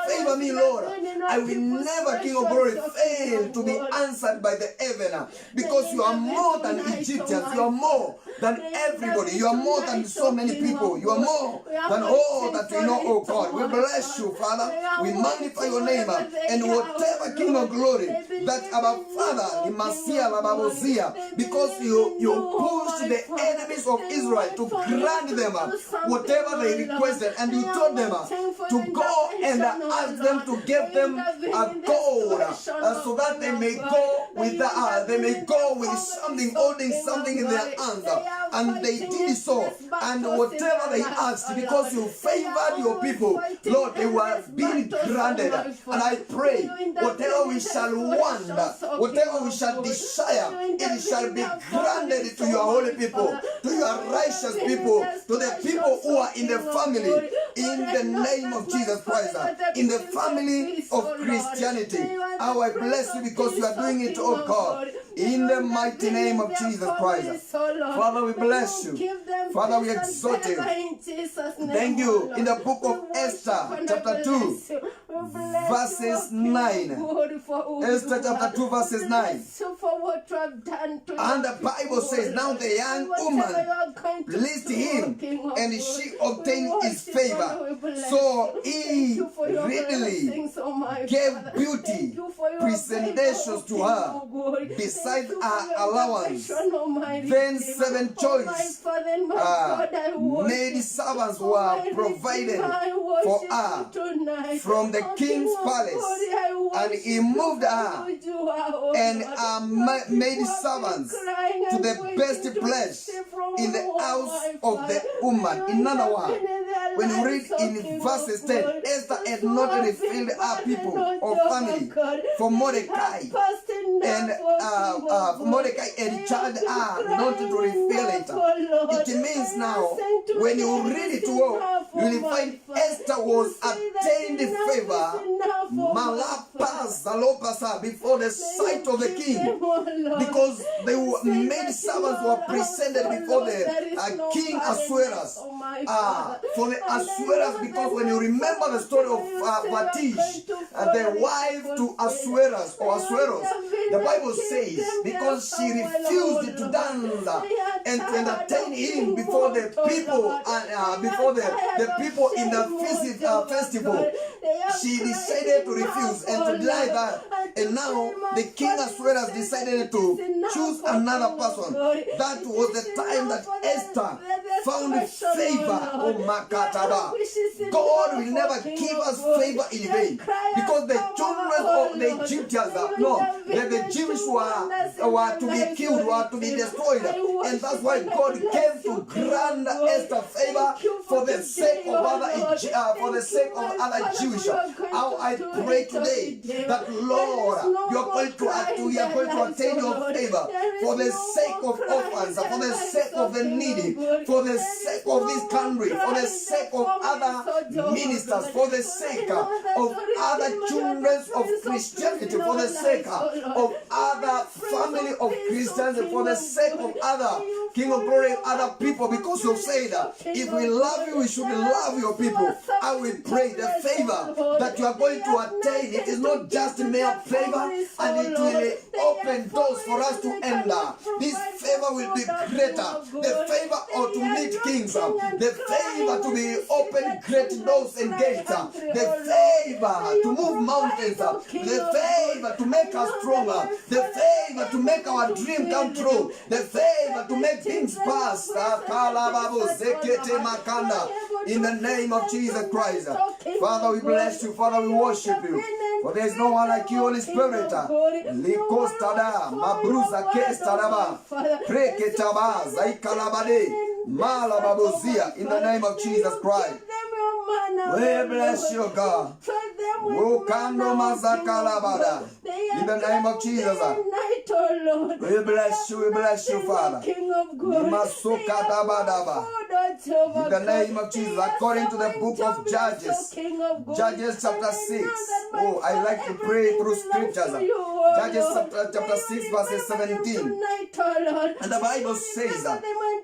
favor me, Lord, I will never, King of glory, fail to be answered by the heaven, because you are more than Egyptians, you are more than everybody, you are more than so many many people. You are more than all that we know, oh God. We bless you, Father. We magnify your name. And whatever King of glory that our Father, Imasia Lababozia, because you pushed the enemies of Israel to grant them whatever they requested, and you told them to go and ask them to give them a gold so that they may go with something, holding something in their hands. And they did so, and whatever they asked, because you favored your people, Lord, they were being granted. And I pray, whatever we shall want, whatever we shall desire, it shall be granted to your holy people, to your righteous people, to the people who are in the family, in the name of Jesus Christ, in the family of Christianity. How I bless you because you are doing it, oh God, in the mighty name of Jesus Christ. Father, we bless you. Father, we exalt you. Thank you. In the book of Esther, chapter 2, verses 9. Esther chapter 2, verses 9. And the Bible says, now the young woman pleased him, and she obtained his favor. So he readily gave beauty presentations to her, besides her allowance. Then 7 choice maid servants were provided for her from the king's palace, and he moved her and her maid servants to the best place in the house of the woman. In other words, when you read in verses 10, Esther had not refilled her people or family for Mordecai, and Mordecai had charged her not to refill it. It means now, when you read it well, you will find Esther was attained favor, Malapas Zalopasa, before the sight of the king, because the maid servants were presented before the king Ahasuerus. For the Ahasuerus, because when you remember the story of Vatish, the wife to Ahasuerus, the Bible says, because she refused to dance and to entertain him before the people, before the people in the festival, she decided to refuse and to deny that. And now the king Ahasuerus decided to choose another person. That was the time that Esther found favor. Oh Makataba. God will never give us favor in vain, because the children of the Egyptians, the Jews were to be killed, were to be destroyed, and that's why God came to grant Esther favor for the sake of other Jewish. How I pray today that Lord, we are going to attain your favor for the sake of orphans, for the sake of the needy, for the sake of this country, for the sake of other ministers, for the sake of other children of Christianity, for the sake of other family of Christians, for the sake of other King of Glory, other people, because you say that if we love you, we should love your people. I will pray the favor that you are going to attain. It is not just mere favor, and it will open doors for us to enter. This favor will be greater. The favor to meet kings, the favor to be open great doors and gates, the favor to move mountains, the favor to make us stronger, the favor to make our dream come true, the favor to make things pass. In the name of Jesus Christ. Father, we bless you. Father, we worship you. For there is no one like you, Holy Spirit. Likostada, Mabruza Kestaraba, Preketaba, Zaikalabade, Malababuzia, in the name of Jesus Christ. We bless you, God. Wukando Mazakalabada. In the name of Jesus. We bless you, Father. In the name of Jesus, according to the book of Judges, Judges chapter 6. Oh, I like to pray through scriptures. Judges chapter 6, verses 17. And the Bible says,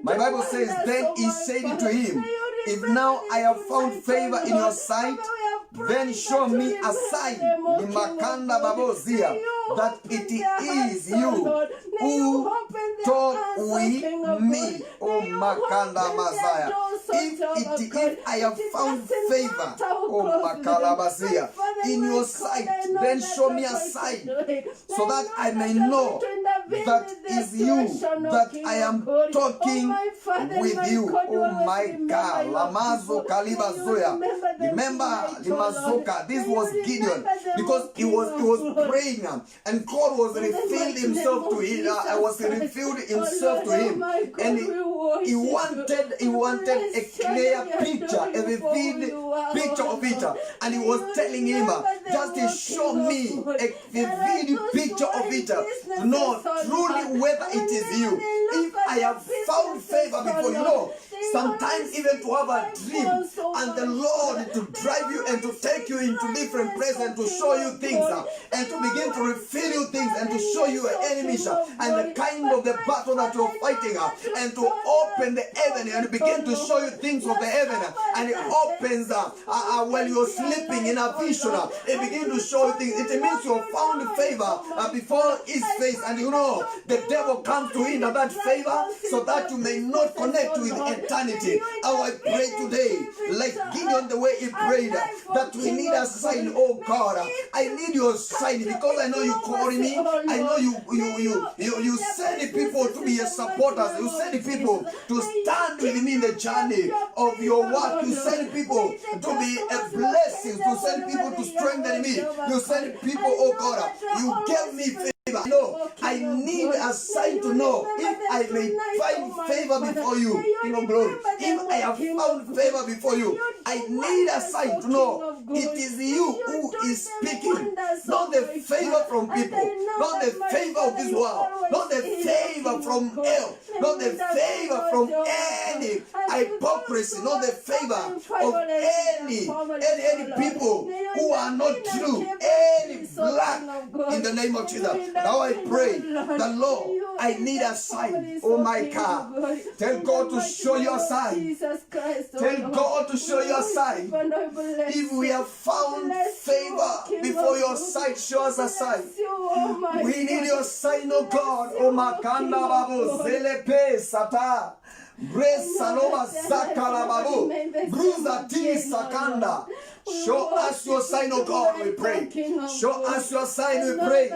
my Bible says, then he said to him, if now I have found favor in your sight, then show me a sign. that it is you who talk with me, O Makanda Messiah. If I have found favor, O Makalabazia, in your sight, then show me a sign so that I may know that is you, that I am talking with you. Oh my God. Lamazo Kalibazoya. Remember Limazoka, this was Gideon, because he was praying and God was revealed himself to him. I was revealed himself to him, and he wanted a clear picture, a vivid picture of it, and he was telling him, just show me a vivid picture of it, to know truly whether it is you. If I have found favor before you, know, sometimes even to have a dream and the Lord to drive you and to take you into different places and to show you things and to begin to reveal you things and to show you your enemies and the kind of the battle that you're fighting and to open the heaven and begin to show you things of the heaven, and it opens while you're sleeping in a vision. It begins to show you things. It means you have found favor before his face, and you know the devil comes to hinder that favor so that you may not connect with eternity. How I pray today, like Gideon, the way he prayed, that we need a sign. Oh God, I need your sign, because I know you calling me. I know you send people to be your supporters. You send people to stand with me in the journey of your work. You send people to be a blessing. You send people to strengthen me. You send people, oh God, you gave me favor. No, I need a sign to know if I may find favor before you, King of Glory. If I have found favor before you, I need a sign to know it is you who is speaking. Not the favor from people, not the favor of this world, not the favor from hell, not the favor from any hypocrisy, not the favor of any people who are not true, any black, in the name of Jesus. Now I pray the Lord, I need a sign. Oh my God. Tell God to show you a sign. Tell God to show you a sign. If we have found favor before your sight, show us a sign. We need your sign, oh God. Oh Makanda Babu, Zelepe Sata. Bresaloma Zakala Babu, Bruzati Sakanda. Show us your sign, oh God, we pray. Show us your sign, we pray.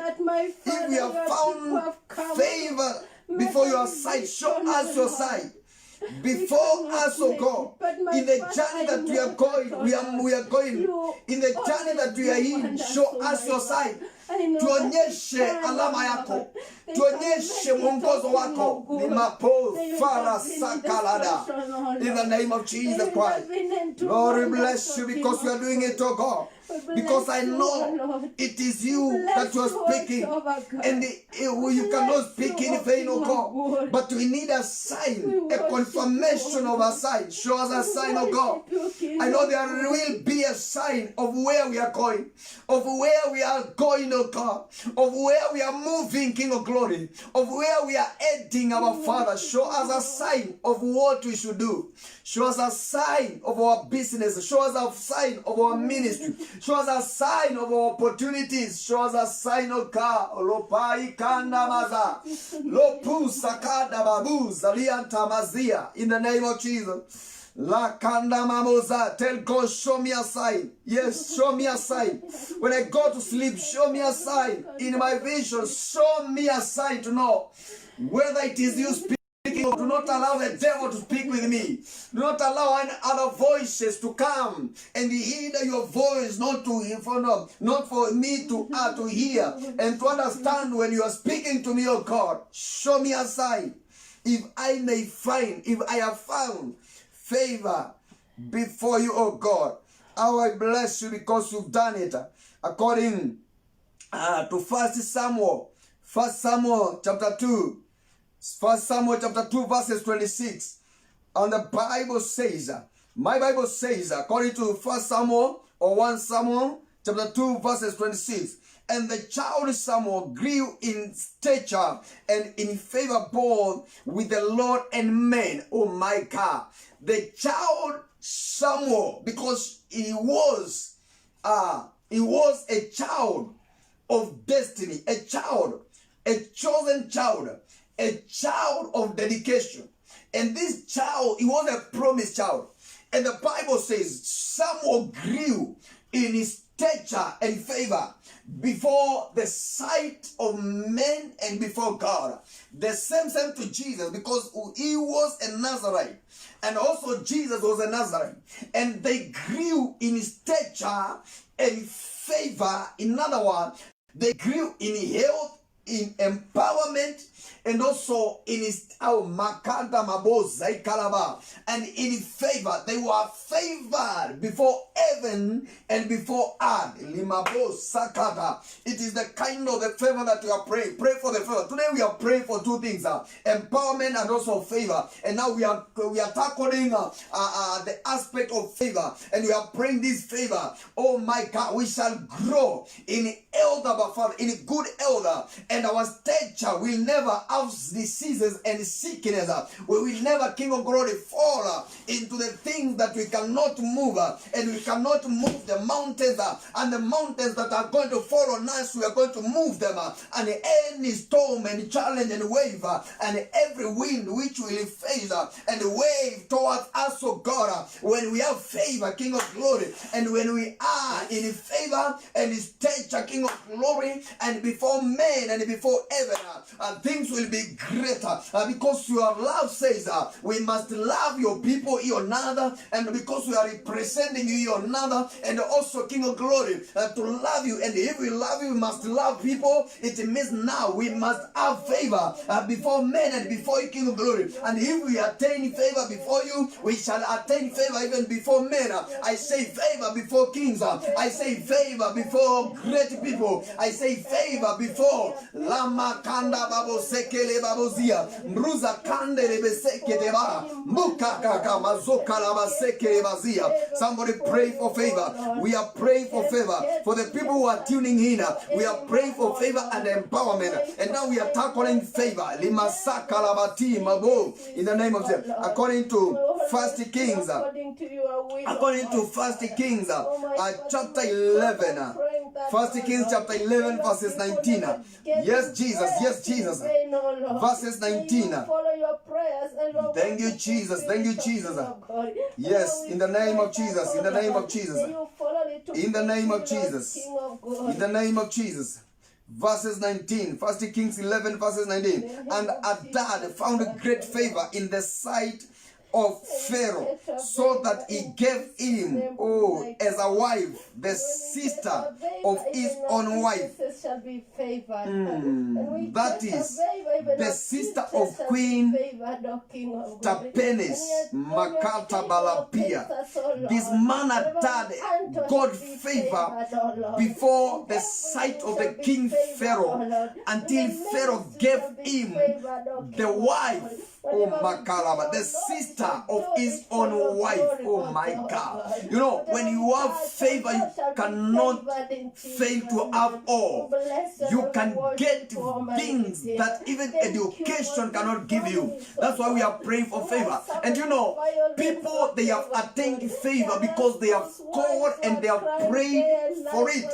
If we have found favor before your sight, show us your sign. Before us, oh God, in the journey that we are going, we are going, in the journey that we are in, show us your sign. Tuonyeshe alama yako, tuonyeshe mwongozo wako. Limapo fara sakalada. In the name of Jesus Christ. Lord, we bless you because you are doing it, oh God. Because I know it is you that you are speaking, and you cannot speak in vain, oh God. But we need a sign, a confirmation of a sign. Show us a sign, oh God. I know there will be a sign of where we are going, of where we are going, oh God, of where we are moving, King of Glory, of where we are heading, our Father. Show us a sign of what we should do. Show us a sign of our business. Show us a sign of our ministry. Show us a sign of our opportunities. Show us a sign of God. Lopai kanda maza. Lopu sakada babu zalianta mazia. In the name of Jesus. La kanda mamoza. Tell God, show me a sign. Yes, show me a sign. When I go to sleep, show me a sign. In my vision, show me a sign to know whether it is you speaking. Do not allow the devil to speak with me. Do not allow any other voices to come and hinder your voice, not for me to hear and to understand when you are speaking to me, oh God. Show me a sign. If I may find, if I have found favor before you, oh God. How I bless you because you've done it. According to 1 Samuel chapter 2. 1 Samuel chapter 2 verses 26. And the Bible says, my Bible says, according to 1 Samuel or 1 Samuel chapter 2 verses 26, and the child Samuel grew in stature and in favor both with the Lord and men. Oh my God. The child Samuel, because he was a child of destiny, a chosen child, a child of dedication. And this child, he was a promised child. And the Bible says Samuel grew in his stature and favor before the sight of men and before God. The same to Jesus, because he was a Nazarene. And also Jesus was a Nazarene. And they grew in stature and favor. In other words, they grew in health, in empowerment, and also in his and in favor. They were favored before heaven and before earth. It is the kind of the favor that we are praying. Pray for the favor. Today we are praying for two things: empowerment and also favor. And now we are tackling the aspect of favor, and we are praying this favor. Oh my God, we shall grow in elder, but Father, in a good elder, and our stature will never have diseases and sickness. We will never, King of Glory, fall into the things that we cannot move, and we cannot move the mountains, and the mountains that are going to fall on us, we are going to move them, and any storm and challenge and wave, and every wind which will face and wave towards us, oh God, when we have favor, King of Glory, and when we are in favor and stature, King of Glory, and before men and before heaven, things will be greater, because your love says we must love your people, your another, and because we are representing you, your another, and also, King of Glory, to love you. And if we love you, we must love people. It means now we must have favor before men and before you, King of Glory. And if we attain favor before you, we shall attain favor even before men. I say favor before kings. I say favor before great people. I say favor before Lama Kanda Babo Sekele Babozia Mruza Kande Lebeseke Deba Muka Kaka Mazoka Lama Sekele Bazia. Somebody pray for favor. We are praying for favor. For the people who are tuning in, we are praying for favor and empowerment. And now we are tackling favor. Limasaka Labati Mabo. In the name of Jesus. According to 1 Kings. According to 1 Kings chapter 11. 1 Kings chapter 11 verses 19. Yes, Jesus. Yes, Jesus. Verses 19. Thank you, Jesus. Thank you, Jesus. Yes, in the name of Jesus. In the name of Jesus. In the name of Jesus. In the name of Jesus. Verses 19. 1 Kings 11 verses 19. And Hadad found great favor in the sight of Pharaoh, so that he gave him, as a wife, the sister of his own wife. That is the sister of Queen Tapenes, Makata Balapia. This man Hadad got favor before the sight of the king Pharaoh, until Pharaoh gave him the wife, Makalaba, the sister of his own wife. Oh my God. You know, when you have favor, you cannot fail to have all. You can get things that even education cannot give you. That's why we are praying for favor. And you know, people, they have attained favor because they have called and they have prayed for it.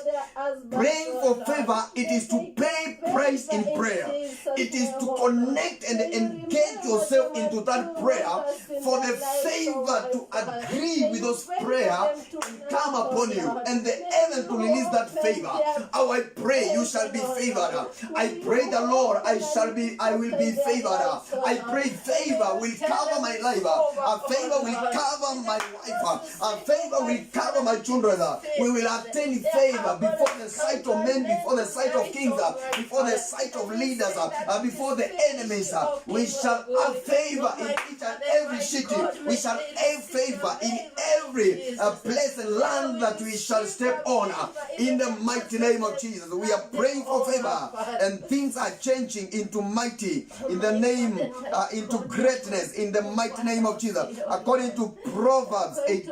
Praying for favor, it is to pay price in prayer. It is to connect and engage yourself into that prayer for the favor to agree with those prayers to come upon you, and the heaven to release that favor. How I pray you shall be favored. I pray the Lord I will be favored. I pray favor will cover my life. A favor will cover my wife. A favor will cover my children. We will attain favor before the sight of men, before the sight of kings, before the sight of leaders, before the enemies. We shall have favor in each and every city. We shall have favor in every place and land that we shall step on. In the mighty name of Jesus, we are praying for favor, and things are changing into mighty, in the name, into greatness, in the mighty name of Jesus. According to Proverbs 8,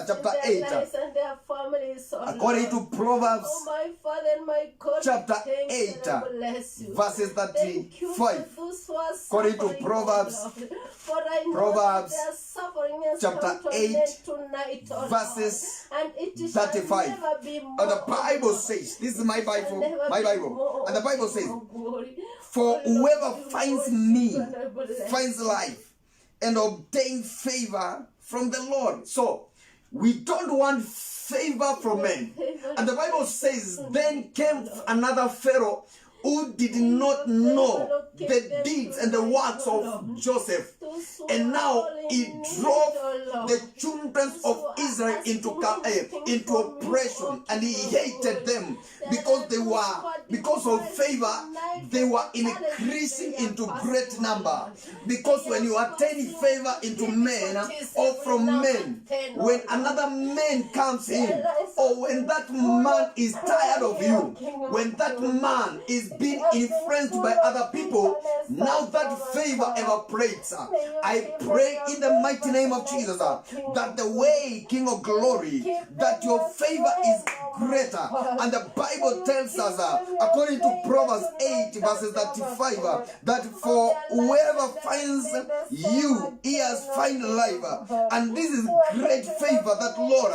chapter 8. According to Proverbs chapter 8, verses 35. According to Proverbs chapter 8, night, O verses Lord. And it shall 35. never be more. And the Bible says, this is my Bible, and the Bible says, for whoever finds me finds life and obtain favor from the Lord. So we don't want favor from men. And the Bible says, then came another Pharaoh who did not know the deeds and the works of Joseph. And now he drove the children of Israel into oppression, and he hated them because of favor. They were increasing into great number. Because when you attain favor into men or from men, when another man comes in, or when that man is tired of you, when that man is being influenced by other people, now that favor evaporates. I pray in the mighty name of Jesus that the way, King of Glory, that your favor is greater. And the Bible tells us, according to Proverbs 8 verses 35, that for whoever finds you, he has found life. And this is great favor that, Lord,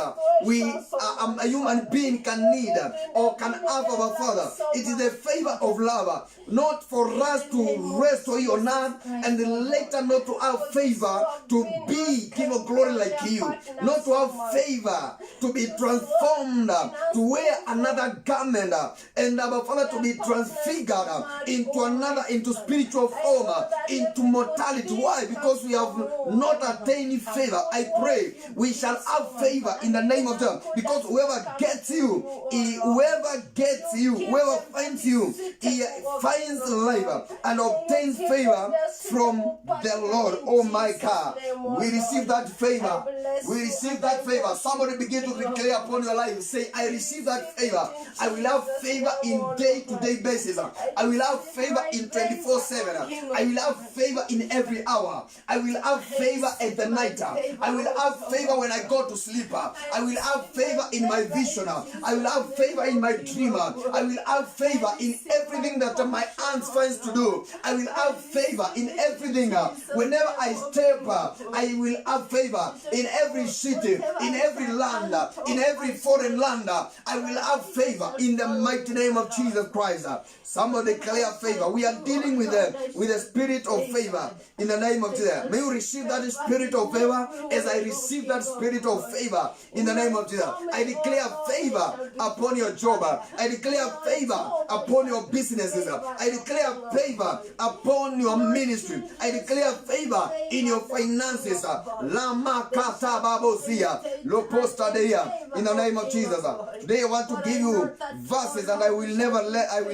a human being can need or can have of a Father. It is a favor of love, not for us to rest on earth and later not to have favor to be King of Glory like you, not to have favor to be transformed, to wear another garment, and our Father to be transfigured into spiritual form, into mortality. Why? Because we have not attained favor. I pray we shall have favor in the name of God, because whoever gets you, whoever finds you, he finds life and obtains favor from the Lord. Oh my God, we receive that favor. We receive that favor. Somebody begin to declare upon your life. Say, I receive that favor. I will have favor in day-to-day basis. I will have favor in 24/7. I will have favor in every hour. I will have favor at the night. I will have favor when I go to sleep. I will have favor in my vision. I will have favor in my dream. I will have favor in everything that my hands finds to do. I will have favor in everything. Whenever I step, I will have favor in every city, in every land, in every foreign land. I will have favor in the mighty name of Jesus Christ. Somebody declare favor. We are dealing with the spirit of favor in the name of Jesus. May you receive that spirit of favor as I receive that spirit of favor in the name of Jesus. I declare favor upon your job. I declare favor upon your businesses. I declare favor upon your ministry. I declare favor in your finances. Lama kata babozia loposta deya in the name of Jesus. Today I want to give you verses, and I will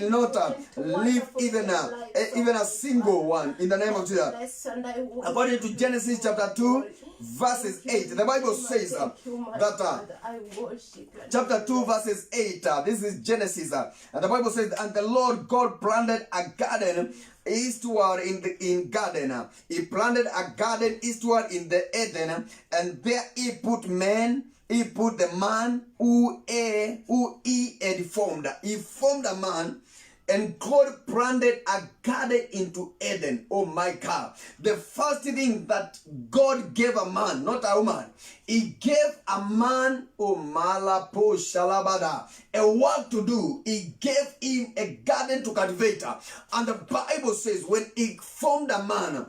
not leave even a single one in the name of Jesus. According to Genesis chapter 2 verses 8, the Bible says that chapter 2 verses 8, this is Genesis, and the Bible says, and the Lord God planted a garden eastward in Garden. He planted a garden eastward in the Eden, and there he put the man who he had formed. He formed a man, and God planted a garden into Eden. Oh my God. The first thing that God gave a man, not a woman, he gave a man, oh malapo shalabada, a work to do. He gave him a garden to cultivate. And the Bible says when he formed a man,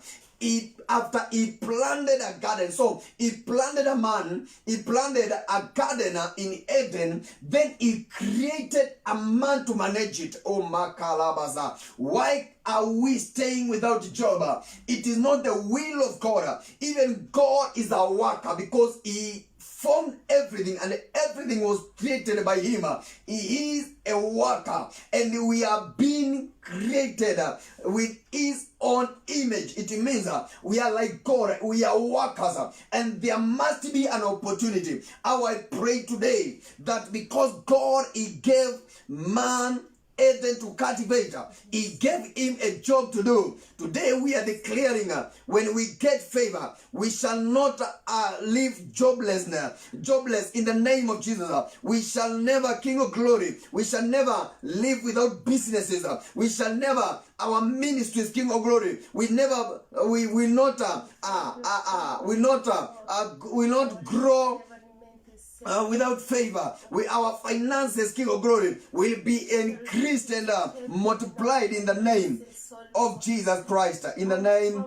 after he planted a garden, so he planted a man, he planted a garden in Eden, then he created a man to manage it. Oh makalabaza. Why are we staying without a job? It is not the will of God. Even God is a worker, because he formed everything, and everything was created by him. He is a worker, and we are being created with his own image. It means we are like God, we are workers, and there must be an opportunity. How I pray today that because God, he gave man Eden to cultivate, he gave him a job to do. Today we are declaring when we get favor, we shall not live jobless in the name of Jesus. We shall never, King of Glory, we shall never live without businesses. We shall never, our ministries, King of Glory, we will not grow without favor, our finances, King of Glory, will be increased and multiplied in the name of Jesus Christ. In the name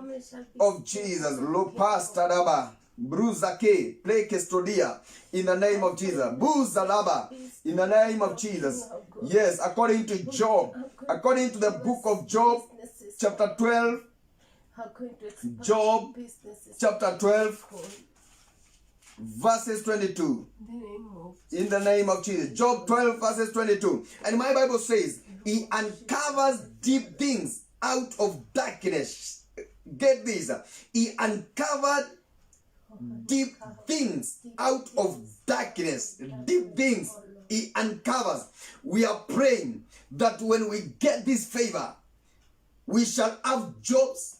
of Jesus. Lopastadaba. Bruzake. Plekestodia. In the name of Jesus. Buzalaba. In the name of Jesus. Yes, according to Job. According to the book of Job, chapter 12. Job, chapter 12. Verses 22. In the name of Jesus. Job 12 verses 22. And my Bible says, he uncovers deep things out of darkness. Get this. He uncovered deep things out of darkness. Deep things he uncovers. We are praying that when we get this favor, we shall have jobs,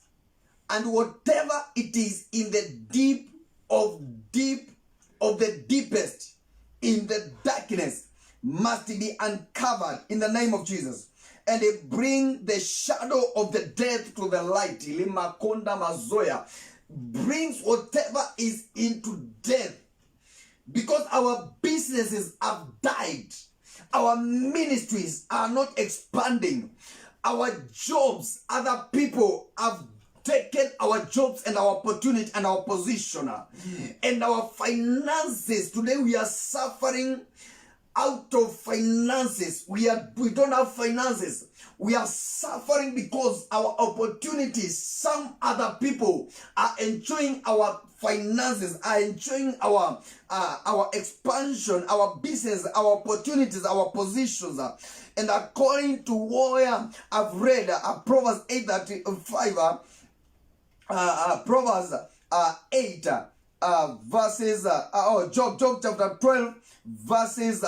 and whatever it is in the deep of the deepest, in the darkness, must be uncovered in the name of Jesus. And they bring the shadow of the death to the light. Limakonda mazoya brings whatever is into death, because our businesses have died, our ministries are not expanding, our jobs, other people have taken our jobs and our opportunity and our position, and our finances. Today we are suffering out of finances. We don't have finances. We are suffering because our opportunities, some other people are enjoying our finances, are enjoying our expansion, our business, our opportunities, our positions. And according to what I've read, Proverbs 8:35, Proverbs 8 verses Job chapter 12 verses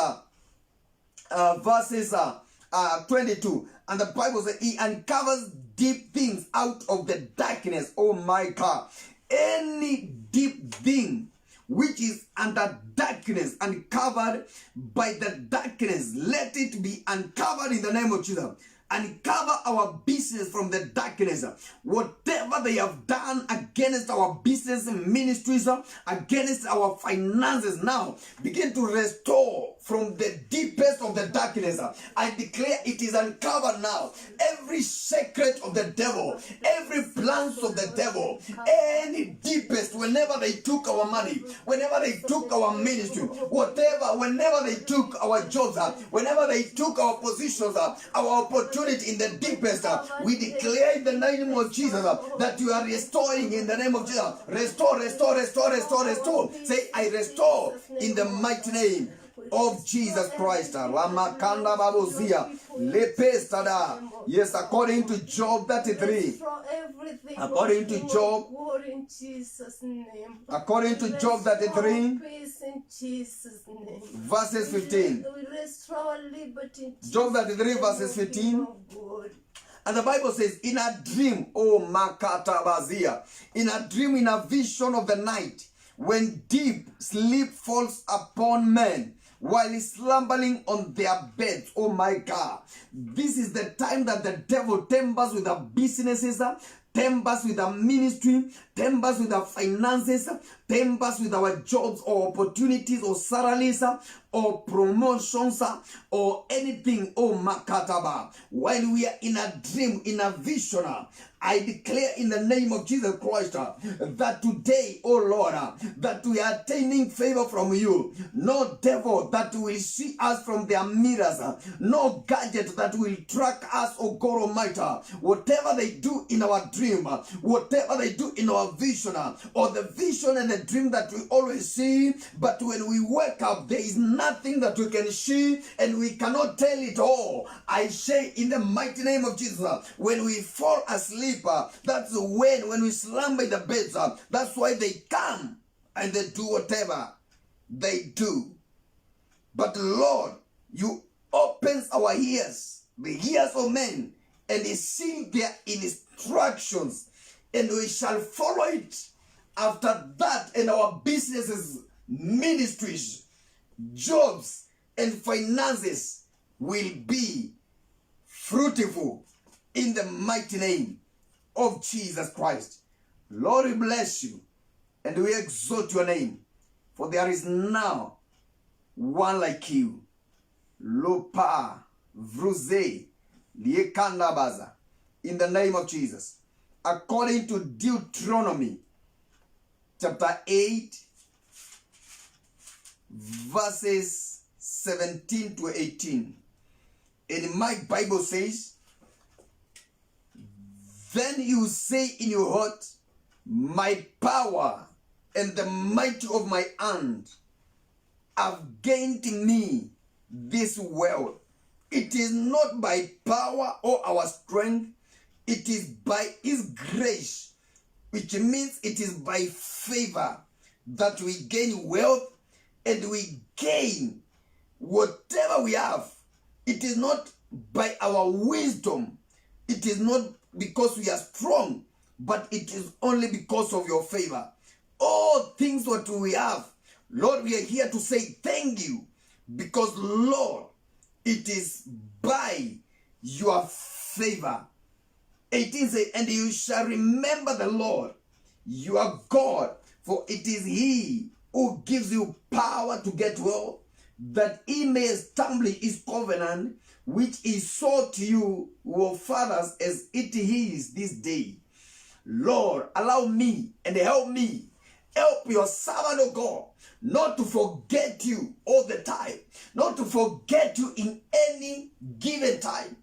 22, and the Bible says he uncovers deep things out of the darkness. Oh my God, any deep thing which is under darkness, uncovered by the darkness, let it be uncovered in the name of Jesus. Uncover our business from the darkness. Whatever they have done against our business and ministries, against our finances, now begin to restore from the deepest of the darkness. I declare it is uncovered now. Every secret of the devil, every plans of the devil, any deepest, whenever they took our money, whenever they took our ministry, whatever, whenever they took our jobs, whenever they took our positions, our opportunity in the deepest, we declare in the name of Jesus that you are restoring in the name of Jesus. Restore, restore, restore, restore, restore. Say, I restore in the mighty name of Jesus Christ. Ramakanda babozia lepestada. Yes, according to Job 33. According to Job. According to Job 33. Verses 15. Job 33 verses 15. And the Bible says, in a dream, oh Makata Bazia, in a dream, in a vision of the night, when deep sleep falls upon men, while slumbering on their beds. Oh my God. This is the time that the devil tempers with our businesses, tempers with our ministry, tempers with our finances, tempers with our jobs or opportunities or salaries or promotions or anything. Oh Makataba. While we are in a dream, in a vision, I declare in the name of Jesus Christ that today, oh Lord, that we are attaining favor from you. No devil that will see us from their mirrors, no gadget that will track us, oh God Almighty. Whatever they do in our dream, whatever they do in our vision, or the vision and the dream that we always see, but when we wake up, there is nothing that we can see and we cannot tell it all. I say in the mighty name of Jesus, when we fall asleep, that's when we slumber in the beds, that's why they come and they do whatever they do. But Lord, you opens our ears, the ears of men, and they see their instructions, and we shall follow it. After that, and our businesses, ministries, jobs, and finances will be fruitful in the mighty name of Jesus Christ. Lord, we bless you and we exalt your name, for there is now one like you. Lopa Vruze Liekandabaza. In the name of Jesus. According to Deuteronomy chapter 8 verses 17 to 18. And my Bible says, then you say in your heart, my power and the might of my hand have gained me this wealth. It is not by power or our strength, it is by his grace, which means it is by favor that we gain wealth and we gain whatever we have. It is not by our wisdom. It is not because we are strong, but it is only because of your favor. All things what we have, Lord, we are here to say thank you, because Lord, it is by your favor. 18 says, and you shall remember the Lord, your God, for it is he who gives you power to get wealth, that he may establish his covenant, which he swore to you, your fathers, as it is this day. Lord, allow me and help me. Help your servant, O God, not to forget you all the time, not to forget you in any given time.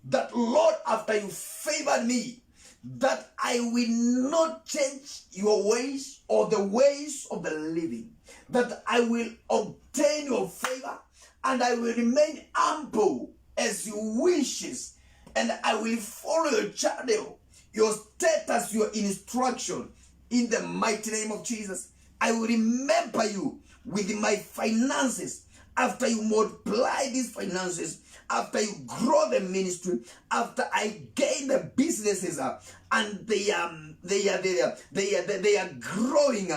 That, Lord, after you favored me, that I will not change your ways or the ways of the living. That I will obtain your favor and I will remain humble as you wishes. And I will follow your channel, your status, your instruction. In the mighty name of Jesus, I will remember you with my finances. After you multiply these finances, after you grow the ministry, after I gain the businesses, and they are growing,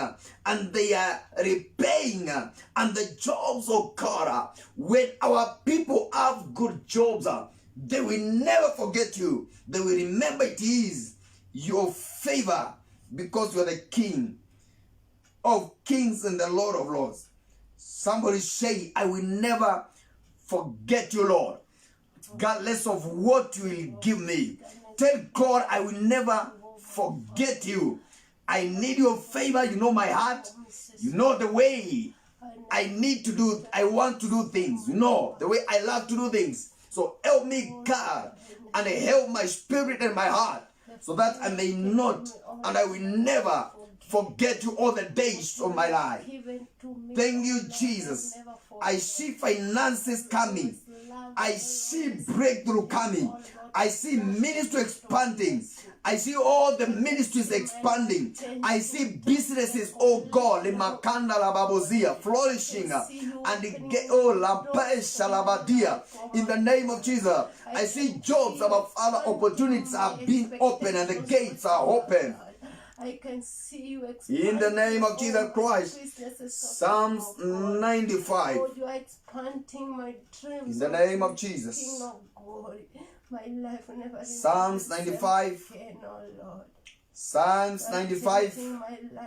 and they are repaying, and the jobs of God. When our people have good jobs, they will never forget you. They will remember it is your favor, because you are the King of kings and the Lord of lords. Somebody say, I will never forget you, Lord, regardless of what you will give me. Tell God, I will never forget you. I need your favor. You know my heart. You know the way I need to do, I want to do things. You know the way I love to do things. So help me, God, and help my spirit and my heart, so that I may not and I will never forget you all the days of my life. Thank you, Jesus. I see finances coming. I see breakthrough coming. I see ministry expanding. I see all the ministries expanding. I see businesses, oh God, flourishing. And in the name of Jesus, I see jobs, our Father, opportunities are being opened and the gates are open. I can see you in the name of Jesus Christ. Psalms 95. Lord, you are expanding my dreams. In the name of Jesus. King of glory. My life will never Psalms 95. Again, oh Lord. Psalms 95.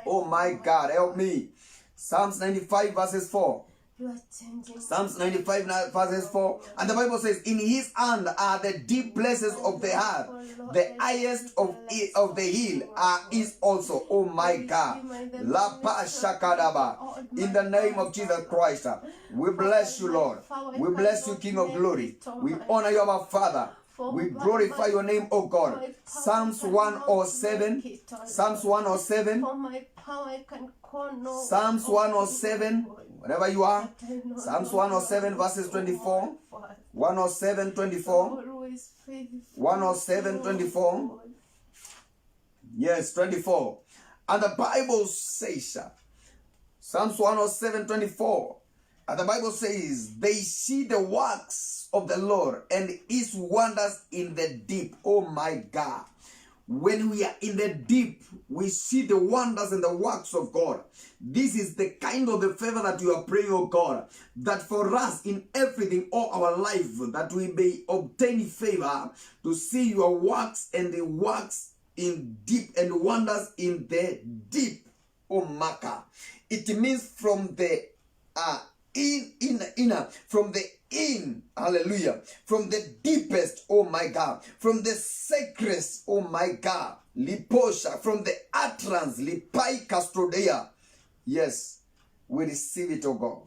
Oh my God, help me. Psalms 95 verses 4. Psalms 95 verses 4. And the Bible says, in his hand are the deep places of the heart. The highest of the hill are his also. Oh my God. Lapa Shakadaba. In the name of Jesus Christ. We bless you, Lord. We bless you, King of glory. We honor you, our Father. We glorify your name, oh God. Psalms 107. Psalms 107. Psalms 107. Wherever you are. Psalms 107 verses 24. 107, 24. 107, 24. Yes, 24. And the Bible says, Psalms 107, 24. And the Bible says, they see the works of the Lord and his wonders in the deep. Oh my God. When we are in the deep, we see the wonders and the works of God. This is the kind of the favor that you are praying, oh God, that for us in everything, all our life, that we may obtain favor to see your works and the works in deep and wonders in the deep, oh Maka. It means from the hallelujah, from the deepest, oh my God, from the sacredest, oh my God, liposha, from the utterance, lipai castrodea. Yes, we receive it, oh God.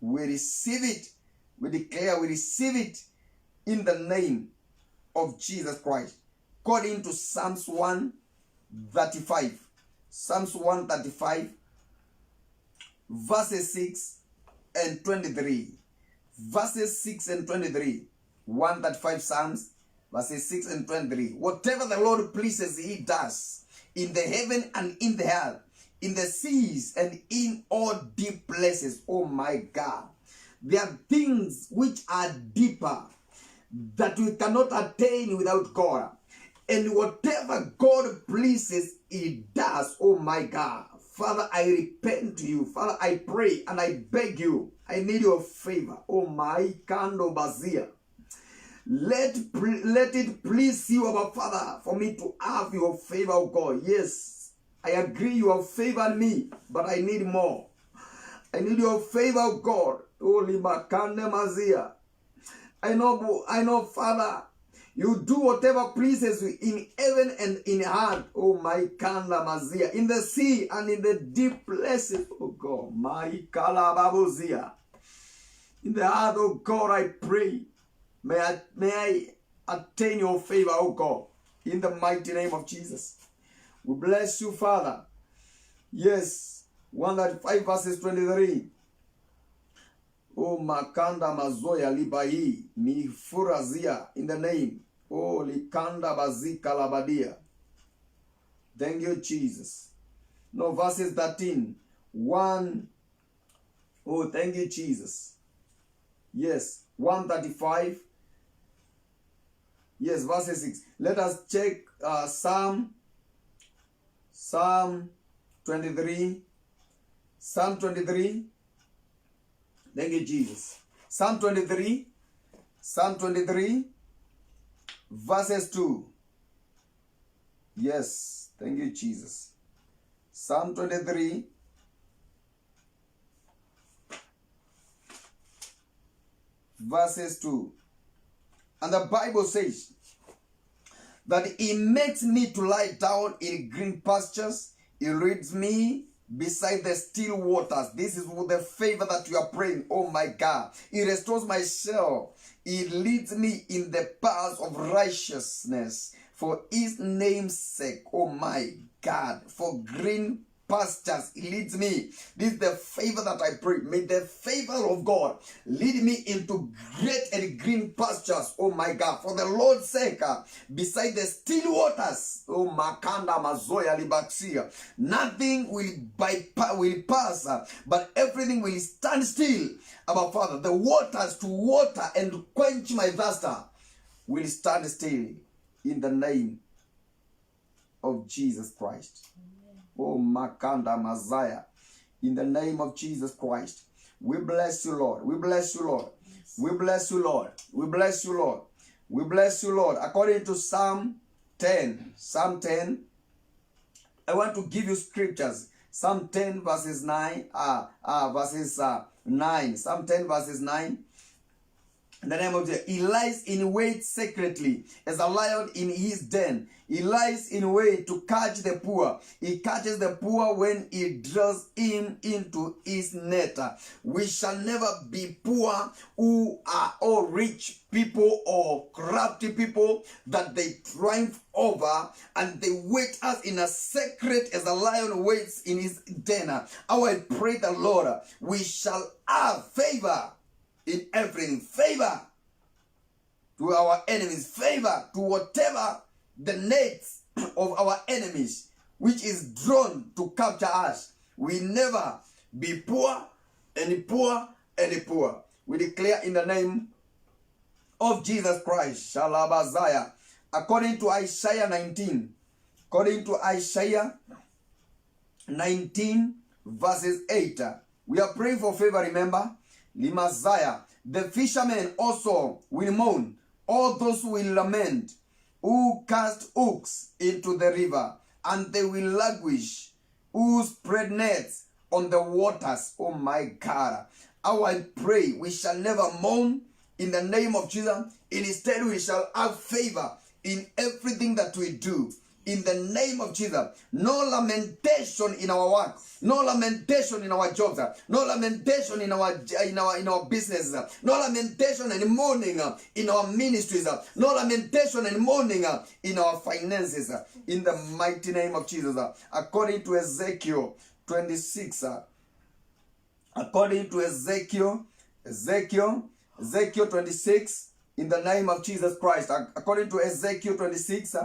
We receive it. We declare we receive it in the name of Jesus Christ. According to Psalms 135. Psalms 135, verses 6 and 23. Verses 6 and 23. 135 Psalms, verses 6 and 23. Whatever the Lord pleases, he does, in the heaven and in the earth, in the seas and in all deep places. Oh my God. There are things which are deeper that we cannot attain without God. And whatever God pleases, he does. Oh my God. Father, I repent to you. Father, I pray and I beg you. I need your favor. Oh my Kando Bazia. Let it please you, our Father, for me to have your favor, oh God. Yes, I agree you have favored me, but I need more. I need your favor, oh God. Holy Makande Mazia. I know, Father, you do whatever pleases you in heaven and in earth. Oh my Kanda Mazia. In the sea and in the deep places, oh God. My Kalababozia. In the heart, oh God, I pray. May I attain your favor, oh God. In the mighty name of Jesus. We bless you, Father. Yes. 105 verses 23. Oh, Makanda Mazoya Libai, Mi Furazia, in the name. Oh, Likanda Bazika Labadia. Thank you, Jesus. No, verses 13. 1. Oh, thank you, Jesus. Yes, 135. Yes, verses 6. Let us check Psalm 23. Psalm 23. Thank you, Jesus. Psalm 23, verses 2. Yes, thank you, Jesus. Psalm 23, verses 2. And the Bible says that he makes me to lie down in green pastures. He leads me beside the still waters. This is the favor that you are praying. Oh my God. He restores my soul. He leads me in the paths of righteousness for his name's sake. Oh my God. For green pastures, he leads me. This is the favor that I pray. May the favor of God lead me into great and green pastures. Oh my God. For the Lord's sake, beside the still waters. Oh Makanda Mazoya Libaxia. Nothing will pass, but everything will stand still. Our Father, the waters to water and quench my thirst will stand still in the name of Jesus Christ. Oh, Makanda Mazaya. In the name of Jesus Christ. We bless you, Lord. We bless you, Lord. Yes. We bless you, Lord. We bless you, Lord. We bless you, Lord. According to Psalm 10. Psalm 10. I want to give you scriptures. Psalm 10 verses 9. Verses 9. Psalm 10 verses 9. In the name of Jesus. He lies in wait secretly as a lion in his den. He lies in wait to catch the poor. He catches the poor when he draws him into his net. We shall never be poor who are all rich people or crafty people that they triumph over and they wait us in a secret as a lion waits in his den. I will pray the Lord, we shall have favor in everything. Favor to our enemies. Favor to whatever the nets of our enemies which is drawn to capture us. We never be poor, any poor, any poor. We declare in the name of Jesus Christ. Shalabazaya. According to Isaiah 19. According to Isaiah 19 verses 8. We are praying for favor, remember? Limazaya. The fishermen also will mourn. All those will lament, who cast hooks into the river, and they will languish, who spread nets on the waters. Oh my God. I pray we shall never mourn in the name of Jesus. Instead, we shall have favor in everything that we do. In the name of Jesus, no lamentation in our work, no lamentation in our jobs, no lamentation in our businesses, no lamentation and mourning in our ministries, no lamentation and mourning in our finances. In the mighty name of Jesus, according to Ezekiel 26, according to Ezekiel 26, in the name of Jesus Christ, according to Ezekiel 26.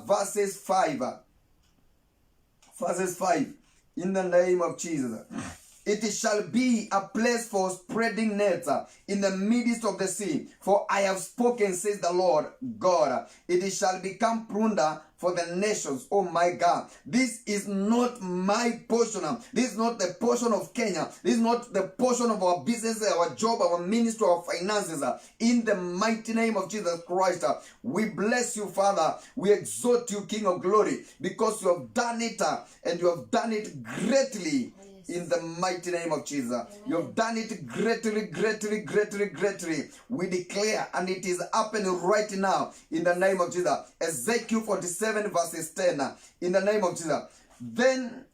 Verses 5, in the name of Jesus. It shall be a place for spreading nets in the midst of the sea. For I have spoken, says the Lord God. It shall become plunder for the nations. Oh my God. This is not my portion. This is not the portion of Kenya. This is not the portion of our business, our job, our ministry, our finances. In the mighty name of Jesus Christ, we bless you, Father. We exalt you, King of glory, because you have done it and you have done it greatly. In the mighty name of Jesus. Amen. You have done it greatly. We declare, and it is happening right now in the name of Jesus. Ezekiel 47 verses 10. In the name of Jesus. Then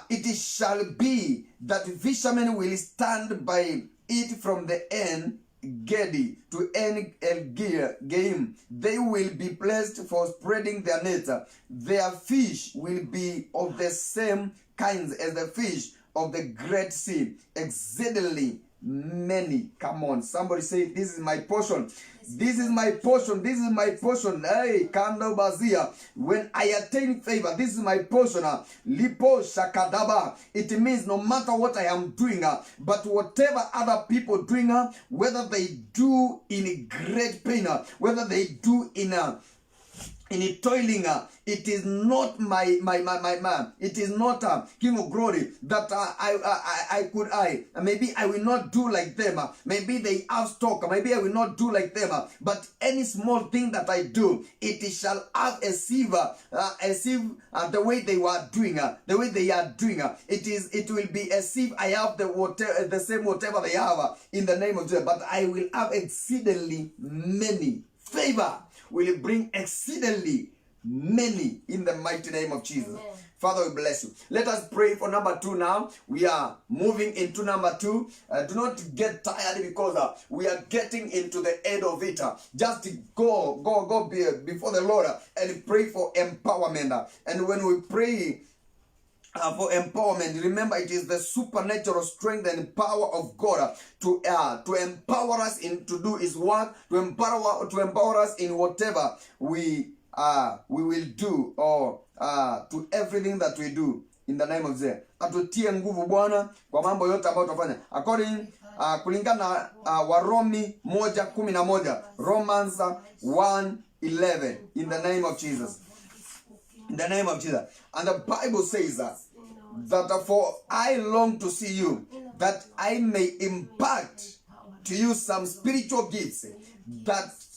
it shall be that fishermen will stand by it from the end Gedi to end Game. They will be placed for spreading their nets. Their fish will be of the same kinds as the fish of the great sea, exceedingly many. Come on, somebody say, this is my portion. This is my portion. This is my portion. Hey, Kando Bazia. When I attain favor, this is my portion. Lipo Shakadaba. It means no matter what I am doing, but whatever other people doing, whether they do in great pain, whether they do in toiling, it is not my man. It is not King of Glory that maybe I will not do like them. Maybe they have stock. Maybe I will not do like them. But any small thing that I do, it shall have a silver, the way they were doing, the way they are doing. It will be as if I have the same whatever they have in the name of Jesus. But I will have exceedingly many. Favor will bring exceedingly many in the mighty name of Jesus. Amen. Father, we bless you. Let us pray for number 2 now. We are moving into number 2. Do not get tired because we are getting into the end of it. Just go before the Lord and pray for empowerment. And when we pray for empowerment, remember it is the supernatural strength and power of God to empower us to do His work, to empower us in whatever we will do, or to everything that we do in the name of Jesus. Atutie nguvu Bwana kwa mambo yote ambayo tutafanya. According kulingana Warumi 1:11, Romans 1:11, in the name of Jesus. In the name of Jesus. And the Bible says that for I long to see you, that I may impart to you some spiritual gifts,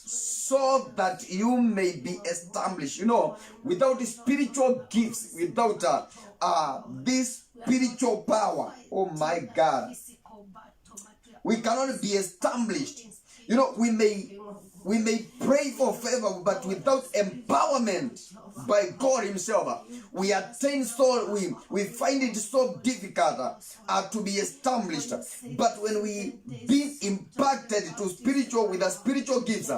so that you may be established. You know, without the spiritual gifts, without this spiritual power, oh my God, we cannot be established. You know, we may pray for favor, but without empowerment by God Himself, we find it so difficult to be established. But when we be impacted with the spiritual gifts,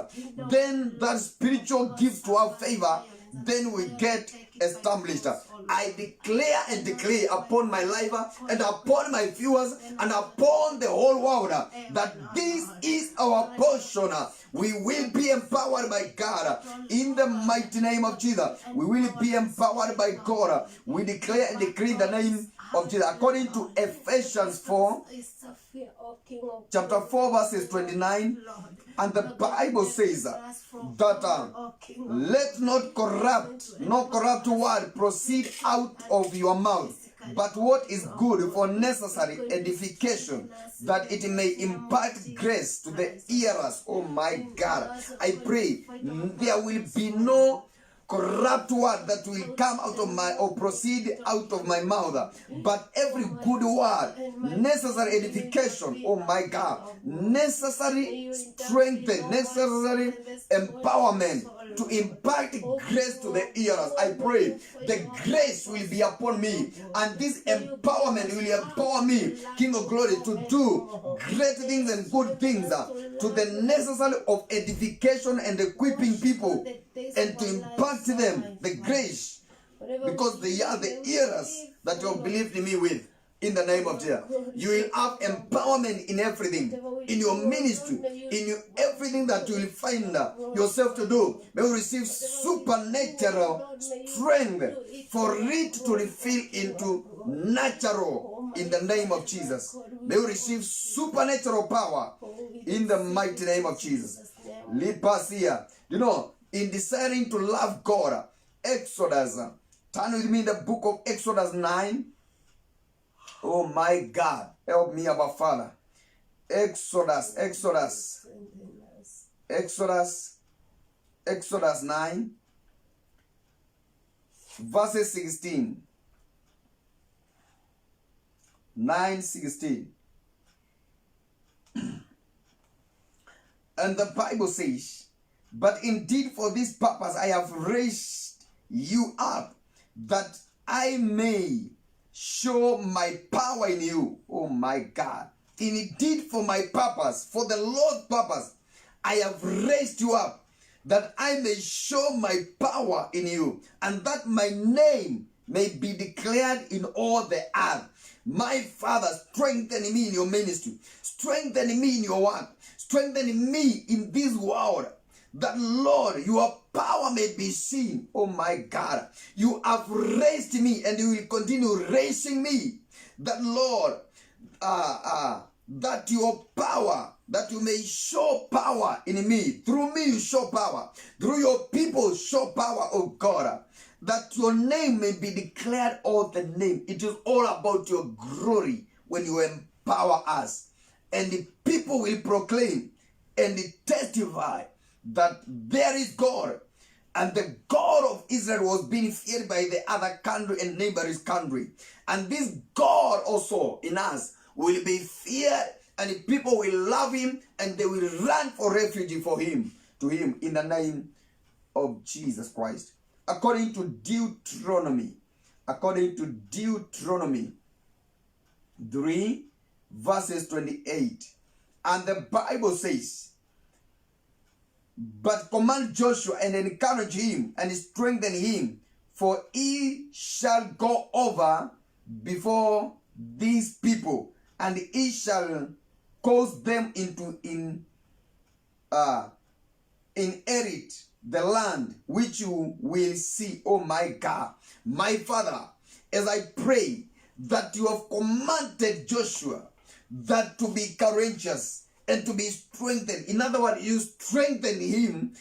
then that spiritual gift to have favor, then we get established. I declare and decree upon my life and upon my viewers and upon the whole world that this is our portion. We will be empowered by God in the mighty name of Jesus. We will be empowered by God. We declare and decree the name of Jesus. According to Ephesians 4, chapter 4, verses 29, and the Bible says that let not corrupt word proceed out of your mouth, but what is good for necessary edification, that it may impart grace to the hearers. Oh my God, I pray there will be no corrupt word that will come out of my or proceed out of my mouth, but every good word, necessary edification, oh my God, necessary strength, necessary empowerment to impact grace to the hearers. I pray the grace will be upon me, and this empowerment will empower me, King of Glory, to do great things and good things to the necessary of edification and equipping people, and to impart to them the grace, because they are the hearers that you have believed in me with. In the name of Jesus, you will have empowerment in everything, in your ministry, in everything that you will find yourself to do. May you receive supernatural strength for it to refill into natural in the name of Jesus. May you receive supernatural power in the mighty name of Jesus. Lipasia. You know, in desiring to love God, Exodus, turn with me in the book of Exodus 9. Oh my God, help me, Abba Father. Exodus 9, verses 16. 9:16. And the Bible says, but indeed for this purpose I have raised you up, that I may show my power in you. Oh my God. Indeed for my purpose, for the Lord's purpose, I have raised you up, that I may show my power in you, and that my name may be declared in all the earth. My Father, strengthen me in your ministry, strengthen me in your work, strengthen me in this world, that Lord, your power may be seen. Oh my God, you have raised me, and you will continue raising me, that Lord, that your power, that you may show power in me. Through me you show power. Through your people show power, oh God. That your name may be declared all the name. It is all about your glory when you empower us. And the people will proclaim and testify that there is God. And the God of Israel was being feared by the other country and neighboring country. And this God also in us will be feared, and the people will love him, and they will run for refuge for him, to him, in the name of Jesus Christ. According to Deuteronomy 3, verses 28. And the Bible says, but command Joshua and encourage him and strengthen him, for he shall go over before these people, and he shall cause them into inherit the land which you will see. Oh my God, my Father, as I pray that you have commanded Joshua that to be courageous and to be strengthened. In other words, you strengthened him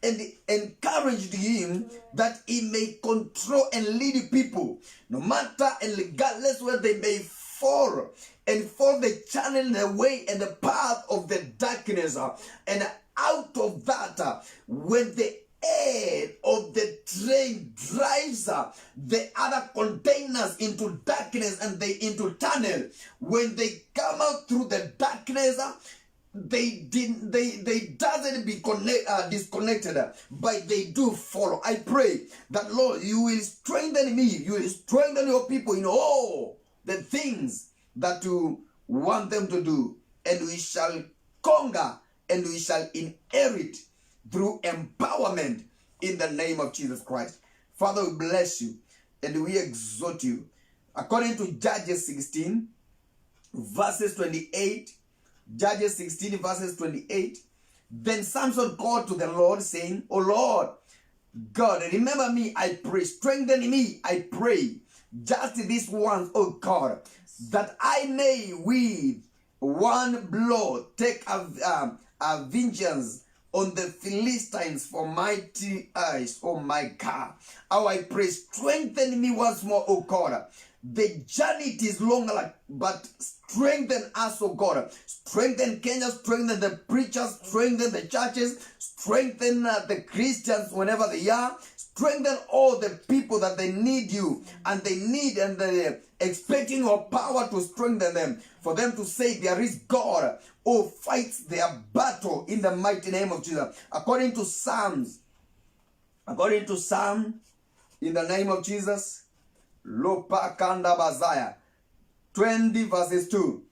and encouraged him that he may control and lead people, no matter and regardless where they may fall, and for the channel, the way and the path of the darkness. And out of that, when the head of the train drives the other containers into darkness and they into tunnel, when they come out through the darkness, they doesn't be disconnected, but they do follow. I pray that, Lord, you will strengthen me, you will strengthen your people in all the things that you want them to do, and we shall conquer and we shall inherit through empowerment in the name of Jesus Christ. Father, we bless you and we exhort you. According to Judges 16, verses 28, Judges 16, verses 28, then Samson called to the Lord, saying, O Lord, God, remember me, I pray. Strengthen me, I pray. Just this once, O God, that I may with one blow take a vengeance on the Philistines for mighty eyes. Oh my God. How I pray, strengthen me once more, O God, the journey it is longer, but strengthen us, oh God. Strengthen Kenya, strengthen the preachers, strengthen the churches, strengthen the Christians whenever they are. Strengthen all the people that they need you, and they're expecting your power to strengthen them, for them to say there is God who fights their battle in the mighty name of Jesus. According to Psalm, in the name of Jesus, Lopa Kanda Bazaya 20 verses 2.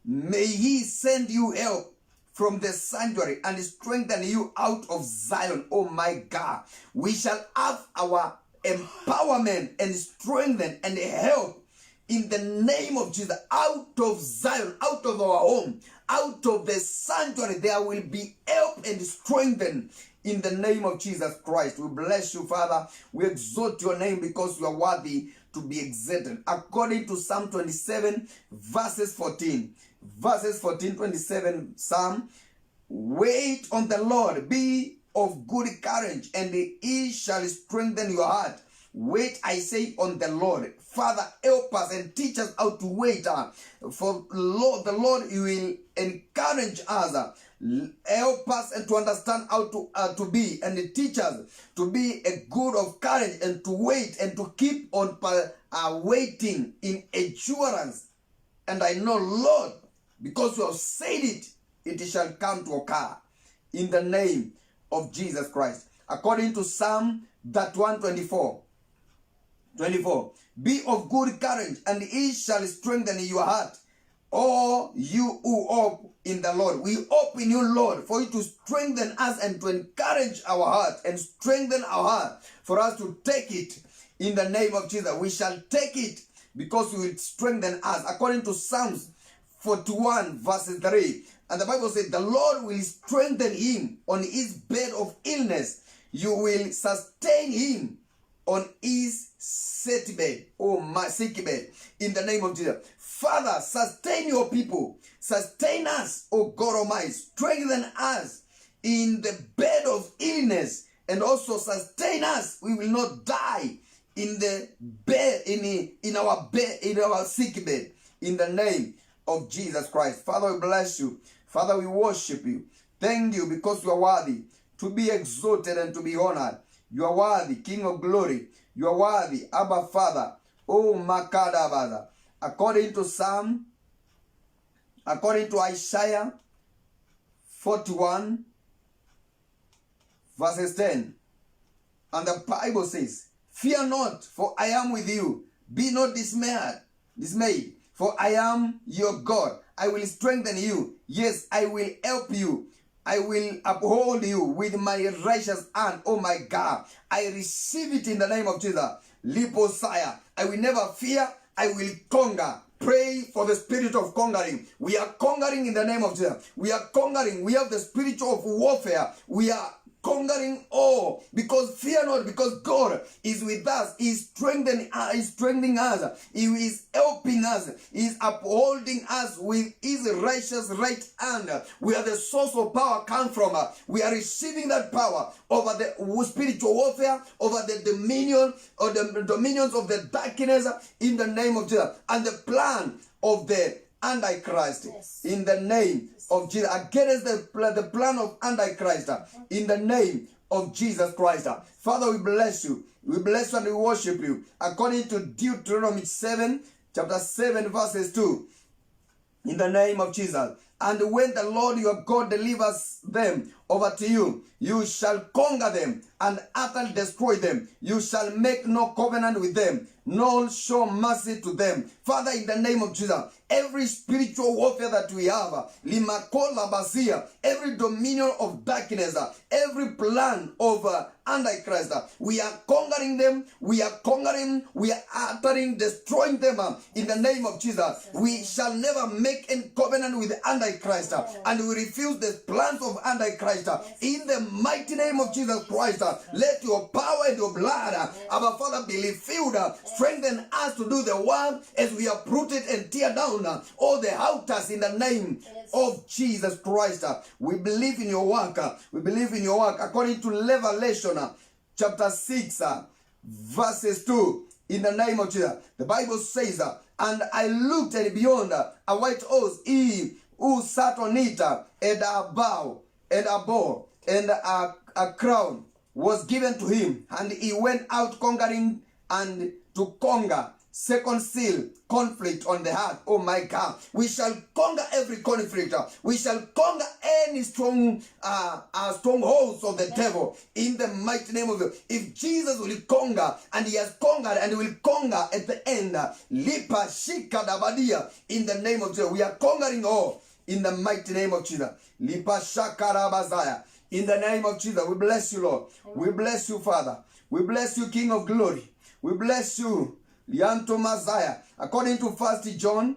May he send you help from the sanctuary and strengthen you out of Zion. Oh my God. We shall have our empowerment and strengthen and help in the name of Jesus. Out of Zion, out of our home, out of the sanctuary, there will be help and strengthen in the name of Jesus Christ. We bless you, Father. We exalt your name because you are worthy to be exalted. According to Psalm 27 verses 14. Verses 14, 27, Psalm. Wait on the Lord, be of good courage, and he shall strengthen your heart. Wait, I say, on the Lord. Father, help us and teach us how to wait. For Lord, the Lord, He will encourage us. Help us and to understand how to be, and teach us to be a good of courage and to wait and to keep on waiting in endurance. And I know, Lord, because you have said it, it shall come to occur in the name of Jesus Christ. According to Psalm 124, be of good courage, and he shall strengthen your heart. Oh, you who hope in the Lord. We hope in you, Lord, for you to strengthen us and to encourage our heart and strengthen our heart for us to take it in the name of Jesus. We shall take it because you will strengthen us. According to Psalms 41 verses 3. And the Bible says, the Lord will strengthen him on his bed of illness. You will sustain him on his sick bed, in the name of Jesus. Father, sustain your people. Sustain us, O God Almighty. Strengthen us in the bed of illness, and also sustain us. We will not die in the bed, in our sick bed, in the name of Jesus Christ. Father, we bless you. Father, we worship you. Thank you because you are worthy to be exalted and to be honored. You are worthy, King of glory. You are worthy, Abba Father. Oh, Makadabada. According to Isaiah 41 verses 10. And the Bible says, fear not, for I am with you. Be not dismayed, for I am your God. I will strengthen you. Yes, I will help you. I will uphold you with my righteous hand. Oh my God. I receive it in the name of Jesus. Liposaya. I will never fear. I will conquer. Pray for the spirit of conquering. We are conquering in the name of Jesus. We are conquering. We have the spirit of warfare. We are conquering all, because fear not, because God is with us. He is strengthening us. He is helping us. He is upholding us with his righteous right hand. Where the source of power comes from. We are receiving that power over the spiritual warfare, over the dominion or the dominions of the darkness in the name of Jesus, and the plan of the Antichrist, in the name of Jesus, against the plan of Antichrist, in the name of Jesus Christ. Father, we bless you. We bless you and we worship you. According to Deuteronomy 7, chapter 7, verses 2. In the name of Jesus. And when the Lord your God delivers them over to you, you shall conquer them and utterly destroy them. You shall make no covenant with them, nor show mercy to them. Father, in the name of Jesus, every spiritual warfare that we have, every dominion of darkness, every plan of Antichrist, we are conquering them, we are conquering, we are uttering, destroying them in the name of Jesus. We shall never make any covenant with the Antichrist, and we refuse the plans of Antichrist in the mighty name of Jesus Christ. Let your power and your blood, our Father, be filled. Strengthen us to do the work as we uprooted and tear down all the altars in the name of Jesus Christ. We believe in your work. We believe in your work. According to Revelation chapter 6, verses 2. In the name of Jesus. The Bible says, and I looked, and beyond a white horse, he who sat on it, and a bow, and a crown was given to him, and he went out conquering and to conquer. Second seal, conflict on the earth. Oh my God. We shall conquer every conflict. We shall conquer any strongholds of the devil in the mighty name of God. If Jesus will conquer, and he has conquered and will conquer at the end, Lipa Shika Dabadia, in the name of Jesus. We are conquering all in the mighty name of Jesus. Lipa Shakarabazaya. In the name of Jesus, we bless you, Lord. We bless you, Father. We bless you, King of glory. We bless you, Lianto Messiah. According to 1 John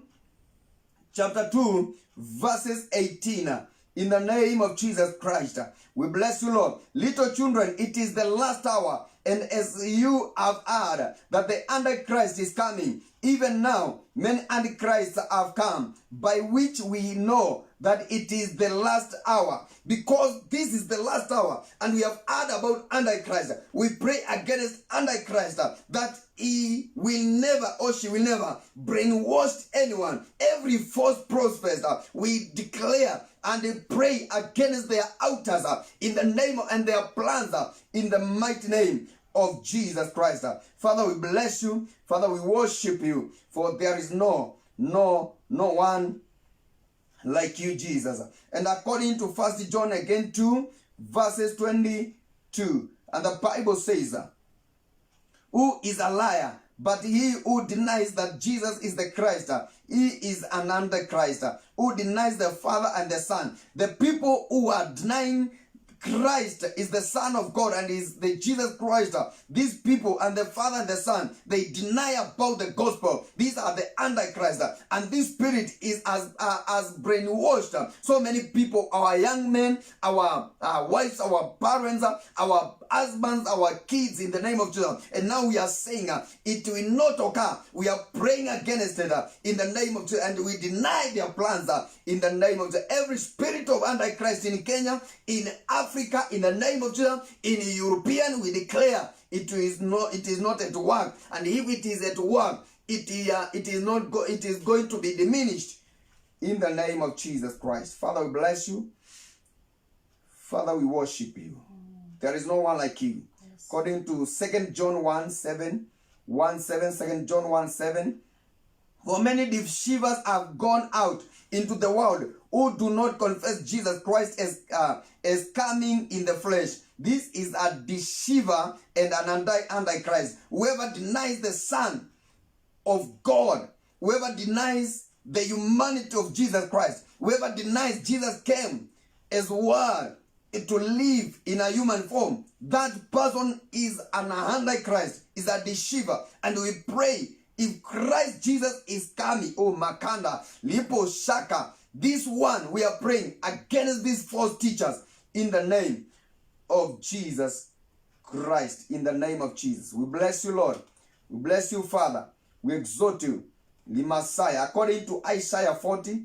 chapter 2, verses 18. In the name of Jesus Christ, we bless you, Lord. Little children, it is the last hour. And as you have heard that the Antichrist is coming, even now many Antichrists have come, by which we know that it is the last hour. Because this is the last hour, and we have heard about Antichrist, we pray against Antichrist that he will never, or she will never, brainwash anyone. Every false prophet, we declare and pray against their altars in the name of, and their plans in the mighty name of Jesus Christ. Father, we bless you. Father, we worship you, for there is no one like you, Jesus. And according to 1 John again 2, verses 22, and the Bible says, who is a liar, but he who denies that Jesus is the Christ, he is an Antichrist, who denies the Father and the Son. The people who are denying Christ is the Son of God and is the Jesus Christ. These people and the Father and the Son, they deny about the gospel. These are the Antichrist, and this spirit is as brainwashed so many people, our young men, our wives, our parents, our husbands, our kids, in the name of Jesus. And now we are saying it will not occur. We are praying against it in the name of Jesus, and we deny their plans in the name of Jesus. Every spirit of Antichrist in Kenya, in Africa, in the name of Jesus, in European, we declare it is not at work. And if it is at work, it is going to be diminished in the name of Jesus Christ. Father, we bless you. Father, we worship you. There is no one like you. Yes. According to 2 John 1:7, 2 John 1:7, for many deceivers have gone out into the world who do not confess Jesus Christ as coming in the flesh. This is a deceiver and an antichrist. Whoever denies the Son of God, whoever denies the humanity of Jesus Christ, whoever denies Jesus came as word to live in a human form, that person is an antichrist, is a deceiver. And we pray, if Christ Jesus is coming, oh Makanda, Lipo Shaka, this one, we are praying against these false teachers in the name of Jesus Christ. In the name of Jesus. We bless you, Lord. We bless you, Father. We exhort you, the Messiah. According to Isaiah 40,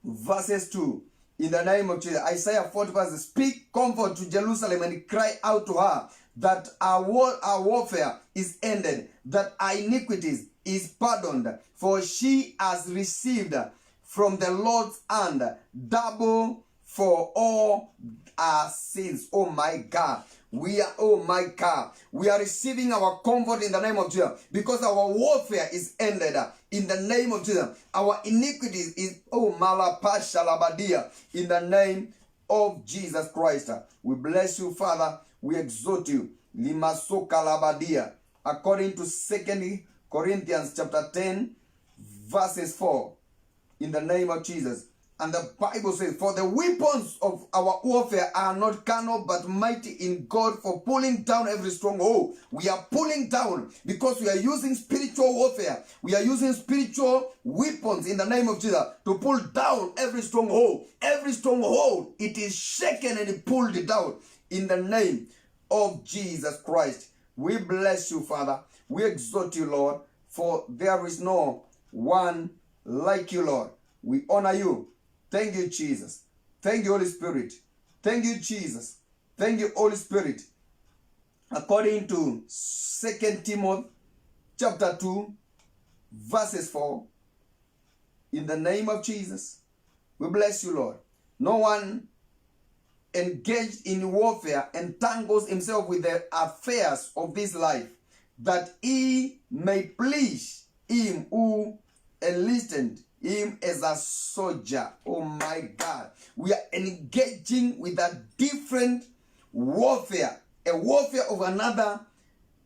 verses 2. In the name of Jesus. Isaiah 40 verses, speak comfort to Jerusalem and cry out to her that our warfare is ended, that our iniquities is pardoned, for she has received from the Lord's hand double for all our sins. Oh my God. We are receiving our comfort in the name of Jesus, because our warfare is ended in the name of Jesus. Our iniquities is Malapasha Labadia in the name of Jesus Christ. We bless you, Father. We exhort you. Limasoka Labadia. According to 2 Corinthians chapter 10, verses 4. In the name of Jesus. And the Bible says, for the weapons of our warfare are not carnal, but mighty in God for pulling down every stronghold. We are pulling down because we are using spiritual warfare. We are using spiritual weapons in the name of Jesus to pull down every stronghold. Every stronghold, it is shaken and it pulled it down in the name of Jesus Christ. We bless you, Father. We exhort you, Lord, for there is no one like you, Lord. We honor you. Thank you, Jesus. Thank you, Holy Spirit. Thank you, Jesus. Thank you, Holy Spirit. according to 2 Timothy chapter 2, verses 4. In the name of Jesus, we bless you, Lord. No one engaged in warfare entangles himself with the affairs of this life, that he may please him who enlisted him as a soldier. Oh my God. We are engaging with a different warfare, a warfare of another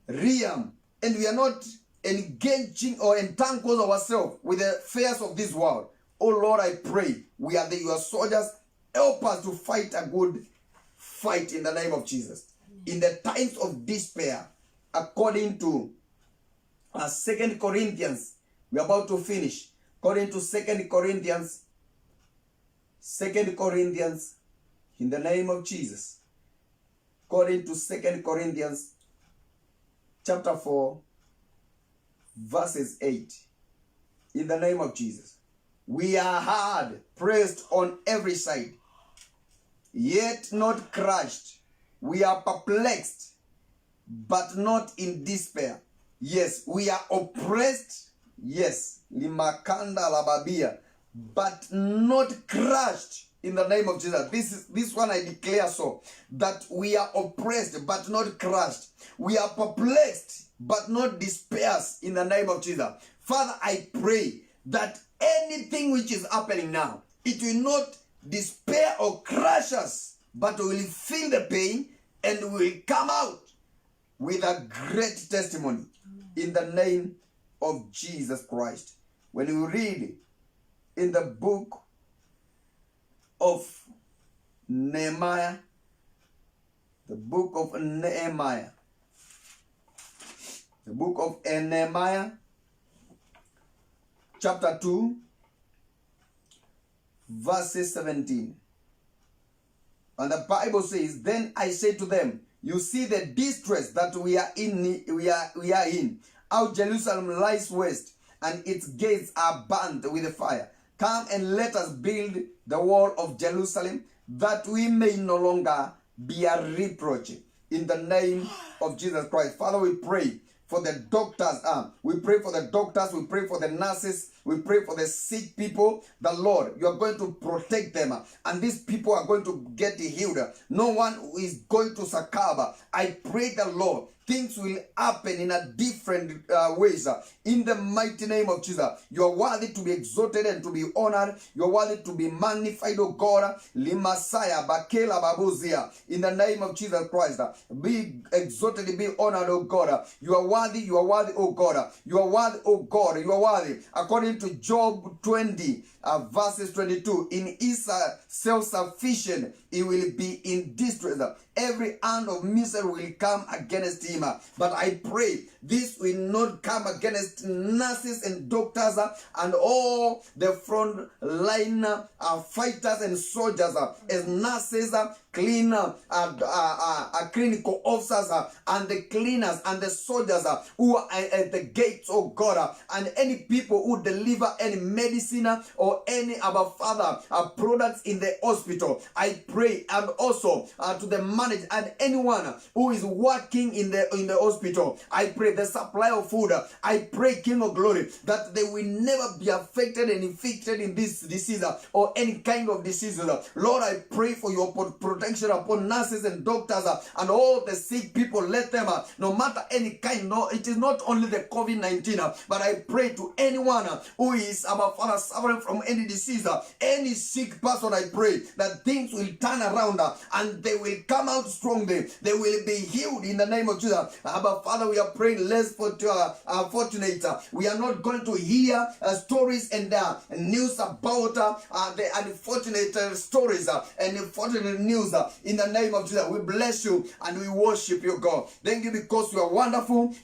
realm, and we are not engaging or entangled ourselves with the affairs of this world. Oh Lord, I pray we are your soldiers. Help us to fight a good fight in the name of Jesus. In the times of despair, according to 2 Corinthians, we are about to finish. According to 2 Corinthians, in the name of Jesus. According to 2 Corinthians chapter 4, verses 8. In the name of Jesus. We are hard pressed on every side, yet not crushed. We are perplexed, but not in despair. Yes, we are oppressed. Yes, limakanda lababia, but not crushed. In the name of Jesus. This one I declare so, that we are oppressed but not crushed. We are perplexed but not dispersed in the name of Jesus. Father, I pray that anything which is happening now, it will not despair or crush us, but we will feel the pain and we will come out with a great testimony in the name of Jesus Christ. When you read in the book of Nehemiah, the book of Nehemiah, chapter 2, verses 17. And the Bible says, then I say to them, you see the distress that we are in, how Jerusalem lies waste, and its gates are burnt with fire. Come and let us build the wall of Jerusalem, that we may no longer be a reproach. In the name of Jesus Christ. Father, we pray for the doctors. We pray for the doctors. We pray for the nurses. We pray for the sick people. The Lord, you are going to protect them. And these people are going to get healed. No one is going to succumb. I pray the Lord, things will happen in a different ways. In the mighty name of Jesus. You are worthy to be exalted and to be honored. You are worthy to be magnified, O God. Limasaya bakela babuzia. In the name of Jesus Christ. Be exalted, be honored, O God. You are worthy, O God. You are worthy, O God. You are worthy. According to Job 20, verses 22. In his self-sufficient, he will be in distress. Every hand of misery will come against him. But I pray this will not come against nurses and doctors and all the front line fighters and soldiers as nurses, cleaner, clinical officers, and the cleaners and the soldiers who are at the gates, oh God, and any people who deliver any medicine or any products in the hospital. I pray, and also to the manager and anyone who is working in the hospital. I pray the supply of food. I pray, King of Glory, that they will never be affected and infected in this disease or any kind of disease. Lord, I pray for your protection upon nurses and doctors and all the sick people. Let them, no matter any kind, no, it is not only the COVID-19, but I pray to anyone who is suffering from any disease, any sick person. I pray that things will turn around and they will come out strongly. They will be healed in the name of Jesus. Father, we are praying less fortunate. We are not going to hear stories and news about the unfortunate stories and unfortunate news in the name of Jesus. We bless you and we worship you, God. Thank you because you are wonderful.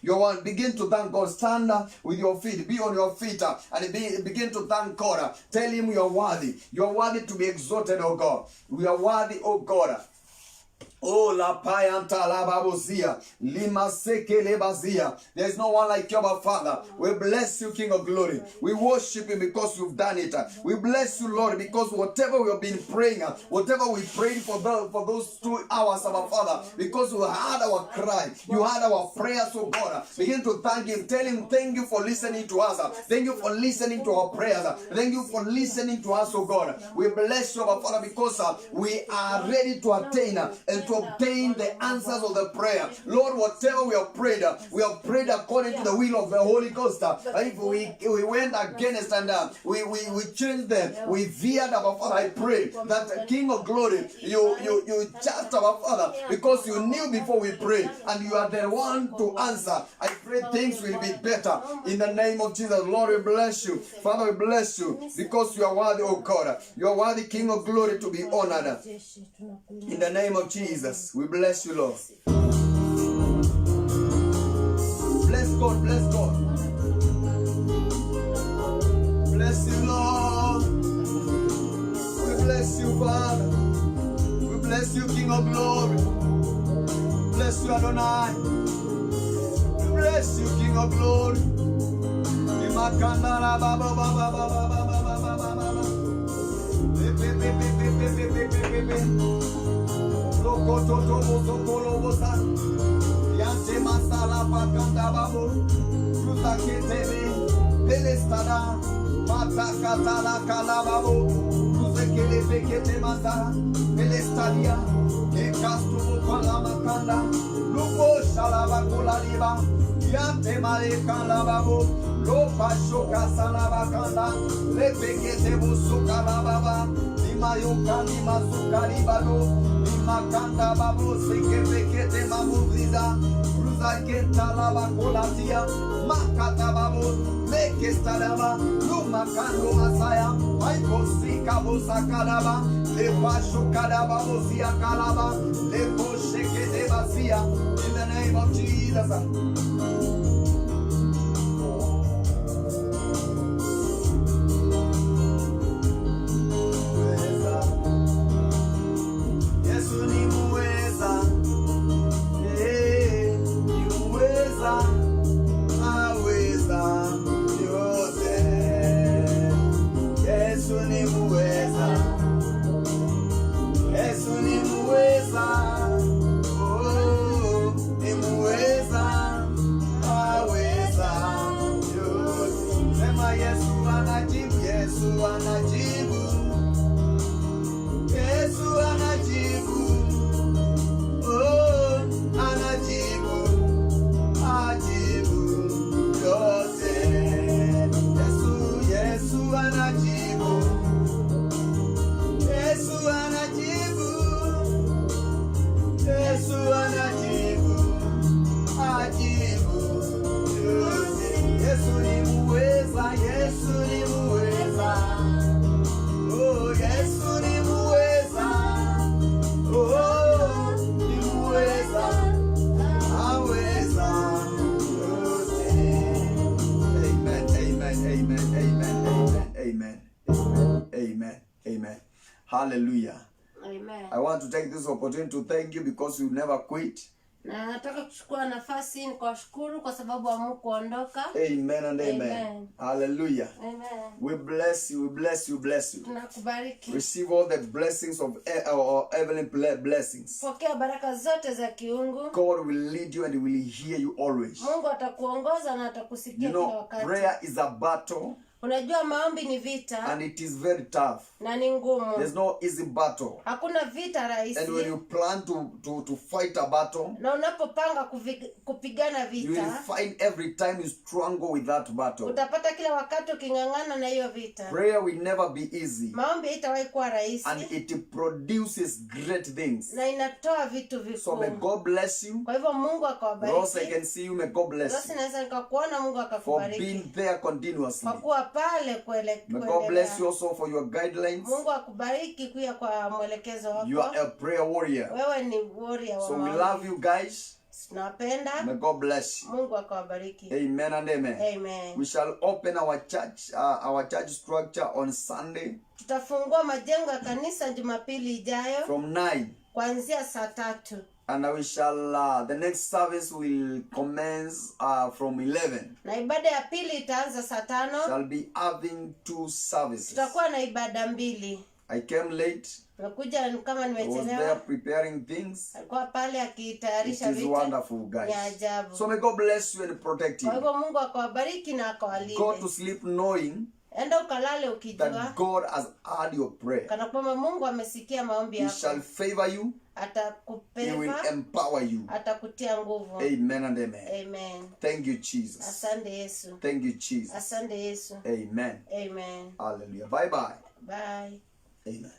Begin to thank God. Stand with your feet. Be on your feet and begin to thank God. Tell him you are worthy. You are worthy to be exalted, oh God. We are worthy, oh God. Oh, la payanta la babozia, lima seke lebazia. There is no one like you, our Father. We bless you, King of Glory. We worship you because you've done it. We bless you, Lord, because whatever we have been praying, whatever we prayed for those 2 hours, our Father, because you heard our cry, you heard our prayers, oh God. Begin to thank Him. Tell Him, thank you for listening to us. Thank you for listening to our prayers. Thank you for listening to us, oh God. We bless you, our Father, because we are ready to attain and to obtain the answers of the prayer. Lord, whatever we have prayed according to the will of the Holy Ghost. If we went against and we changed them, we veered, our Father, I pray that King of Glory, you just, our Father, because you knew before we prayed and you are the one to answer. I pray things will be better in the name of Jesus. Lord, we bless you. Father, we bless you because you are worthy, oh God. You are worthy, King of Glory, to be honored. In the name of Jesus, we bless you, Lord. Bless God, bless God. Bless you, Lord. We bless you, Father. We bless you, King of Glory. Bless you, Adonai. We bless you, King of Glory. Yante masala pakanda babo, kruza ketebe, pelestada, patakata la kalababo, kruze kelebe kete masala, pelestadia, ekastu kwa makanda, lupo shalaba kolaliba, yante male kalababo, lopa shoka salaba kanda, lepekete busuka lababa, limayuka limasuka libado. Makanda babu seke pekete mamuziza Ruza kenta lava kolatia Makata babu Meke stadaba Lumakando masaya Maiko sika bosa kadaba Lepa shukadaba bosia kalaba Lepo shekete basia In the name of Jesus. Hallelujah. Amen. I want to take this opportunity to thank you because you never quit. Na nataka kuchukua nafasi hii kuwashukuru kwa sababu hamkuondoka. Amen and amen. Amen. Hallelujah. Amen. We bless you, we bless you, bless you. Tunakubariki. Receive all the blessings of our heavenly blessings. Pokea baraka zote za kiungu. God will lead you and he will hear you always. Mungu atakuongoza na atakusikia kila wakati. Prayer is a battle. Unajua maombi ni vita. And it is very tough. Na ni ngumu. There's no easy battle. Hakuna vita rahisi. And when you plan to fight a battle, na unapopanga kupigana vita, you will find every time you struggle with that battle. Utapata kila wakati ukingangana na hiyo vita. Prayer will never be easy. Maombi haitawahi kuwa rahisi. And it produces great things. Na inatoa vitu vikuu. So may God bless you. Kwa hivyo Mungu akawabariki. Rose, I can see you. May God bless you. Rose, naweza nikakuona, Mungu akakubariki. For being there continuously. Kwa kuwa pale kuelekea. May God bless you also for your guidelines. Mungu akubariki pia kwa mwelekezo wako. You are a prayer warrior. Wewe ni warrior wa maombi. So we love you guys. Tunapenda. May God bless you. Mungu akawabariki. Amen and amen. Amen. We shall open our church structure on Sunday. Tutafungua majengo ya kanisa Jumapili ijayo. From 9. kuanzia saa 3. And we shall, the next service will commence from 11. Na ibada ya pili itaanza saa 5. Shall be having 2 services. Tutakuwa na ibada 2. I came late. Nakuja kama I was there nimechelewa. preparing things. Alikuwa pale akitayarisha It is vitu. wonderful, Ni guys. ajabu. So may God bless you and protect Kwa you. hivyo Mungu akawabariki na Go to akawalinde. sleep knowing Enda ukalale ukijua that God has heard your prayer. kana kwamba Mungu amesikia maombi He yako. shall favor you. He will Atakupeva, empower you. atakutia nguvu. Amen and amen. Amen. Thank you, Jesus. Asante Yesu. Thank you, Jesus. Asante Yesu. Amen. Amen. Hallelujah. Bye bye. Bye. Amen.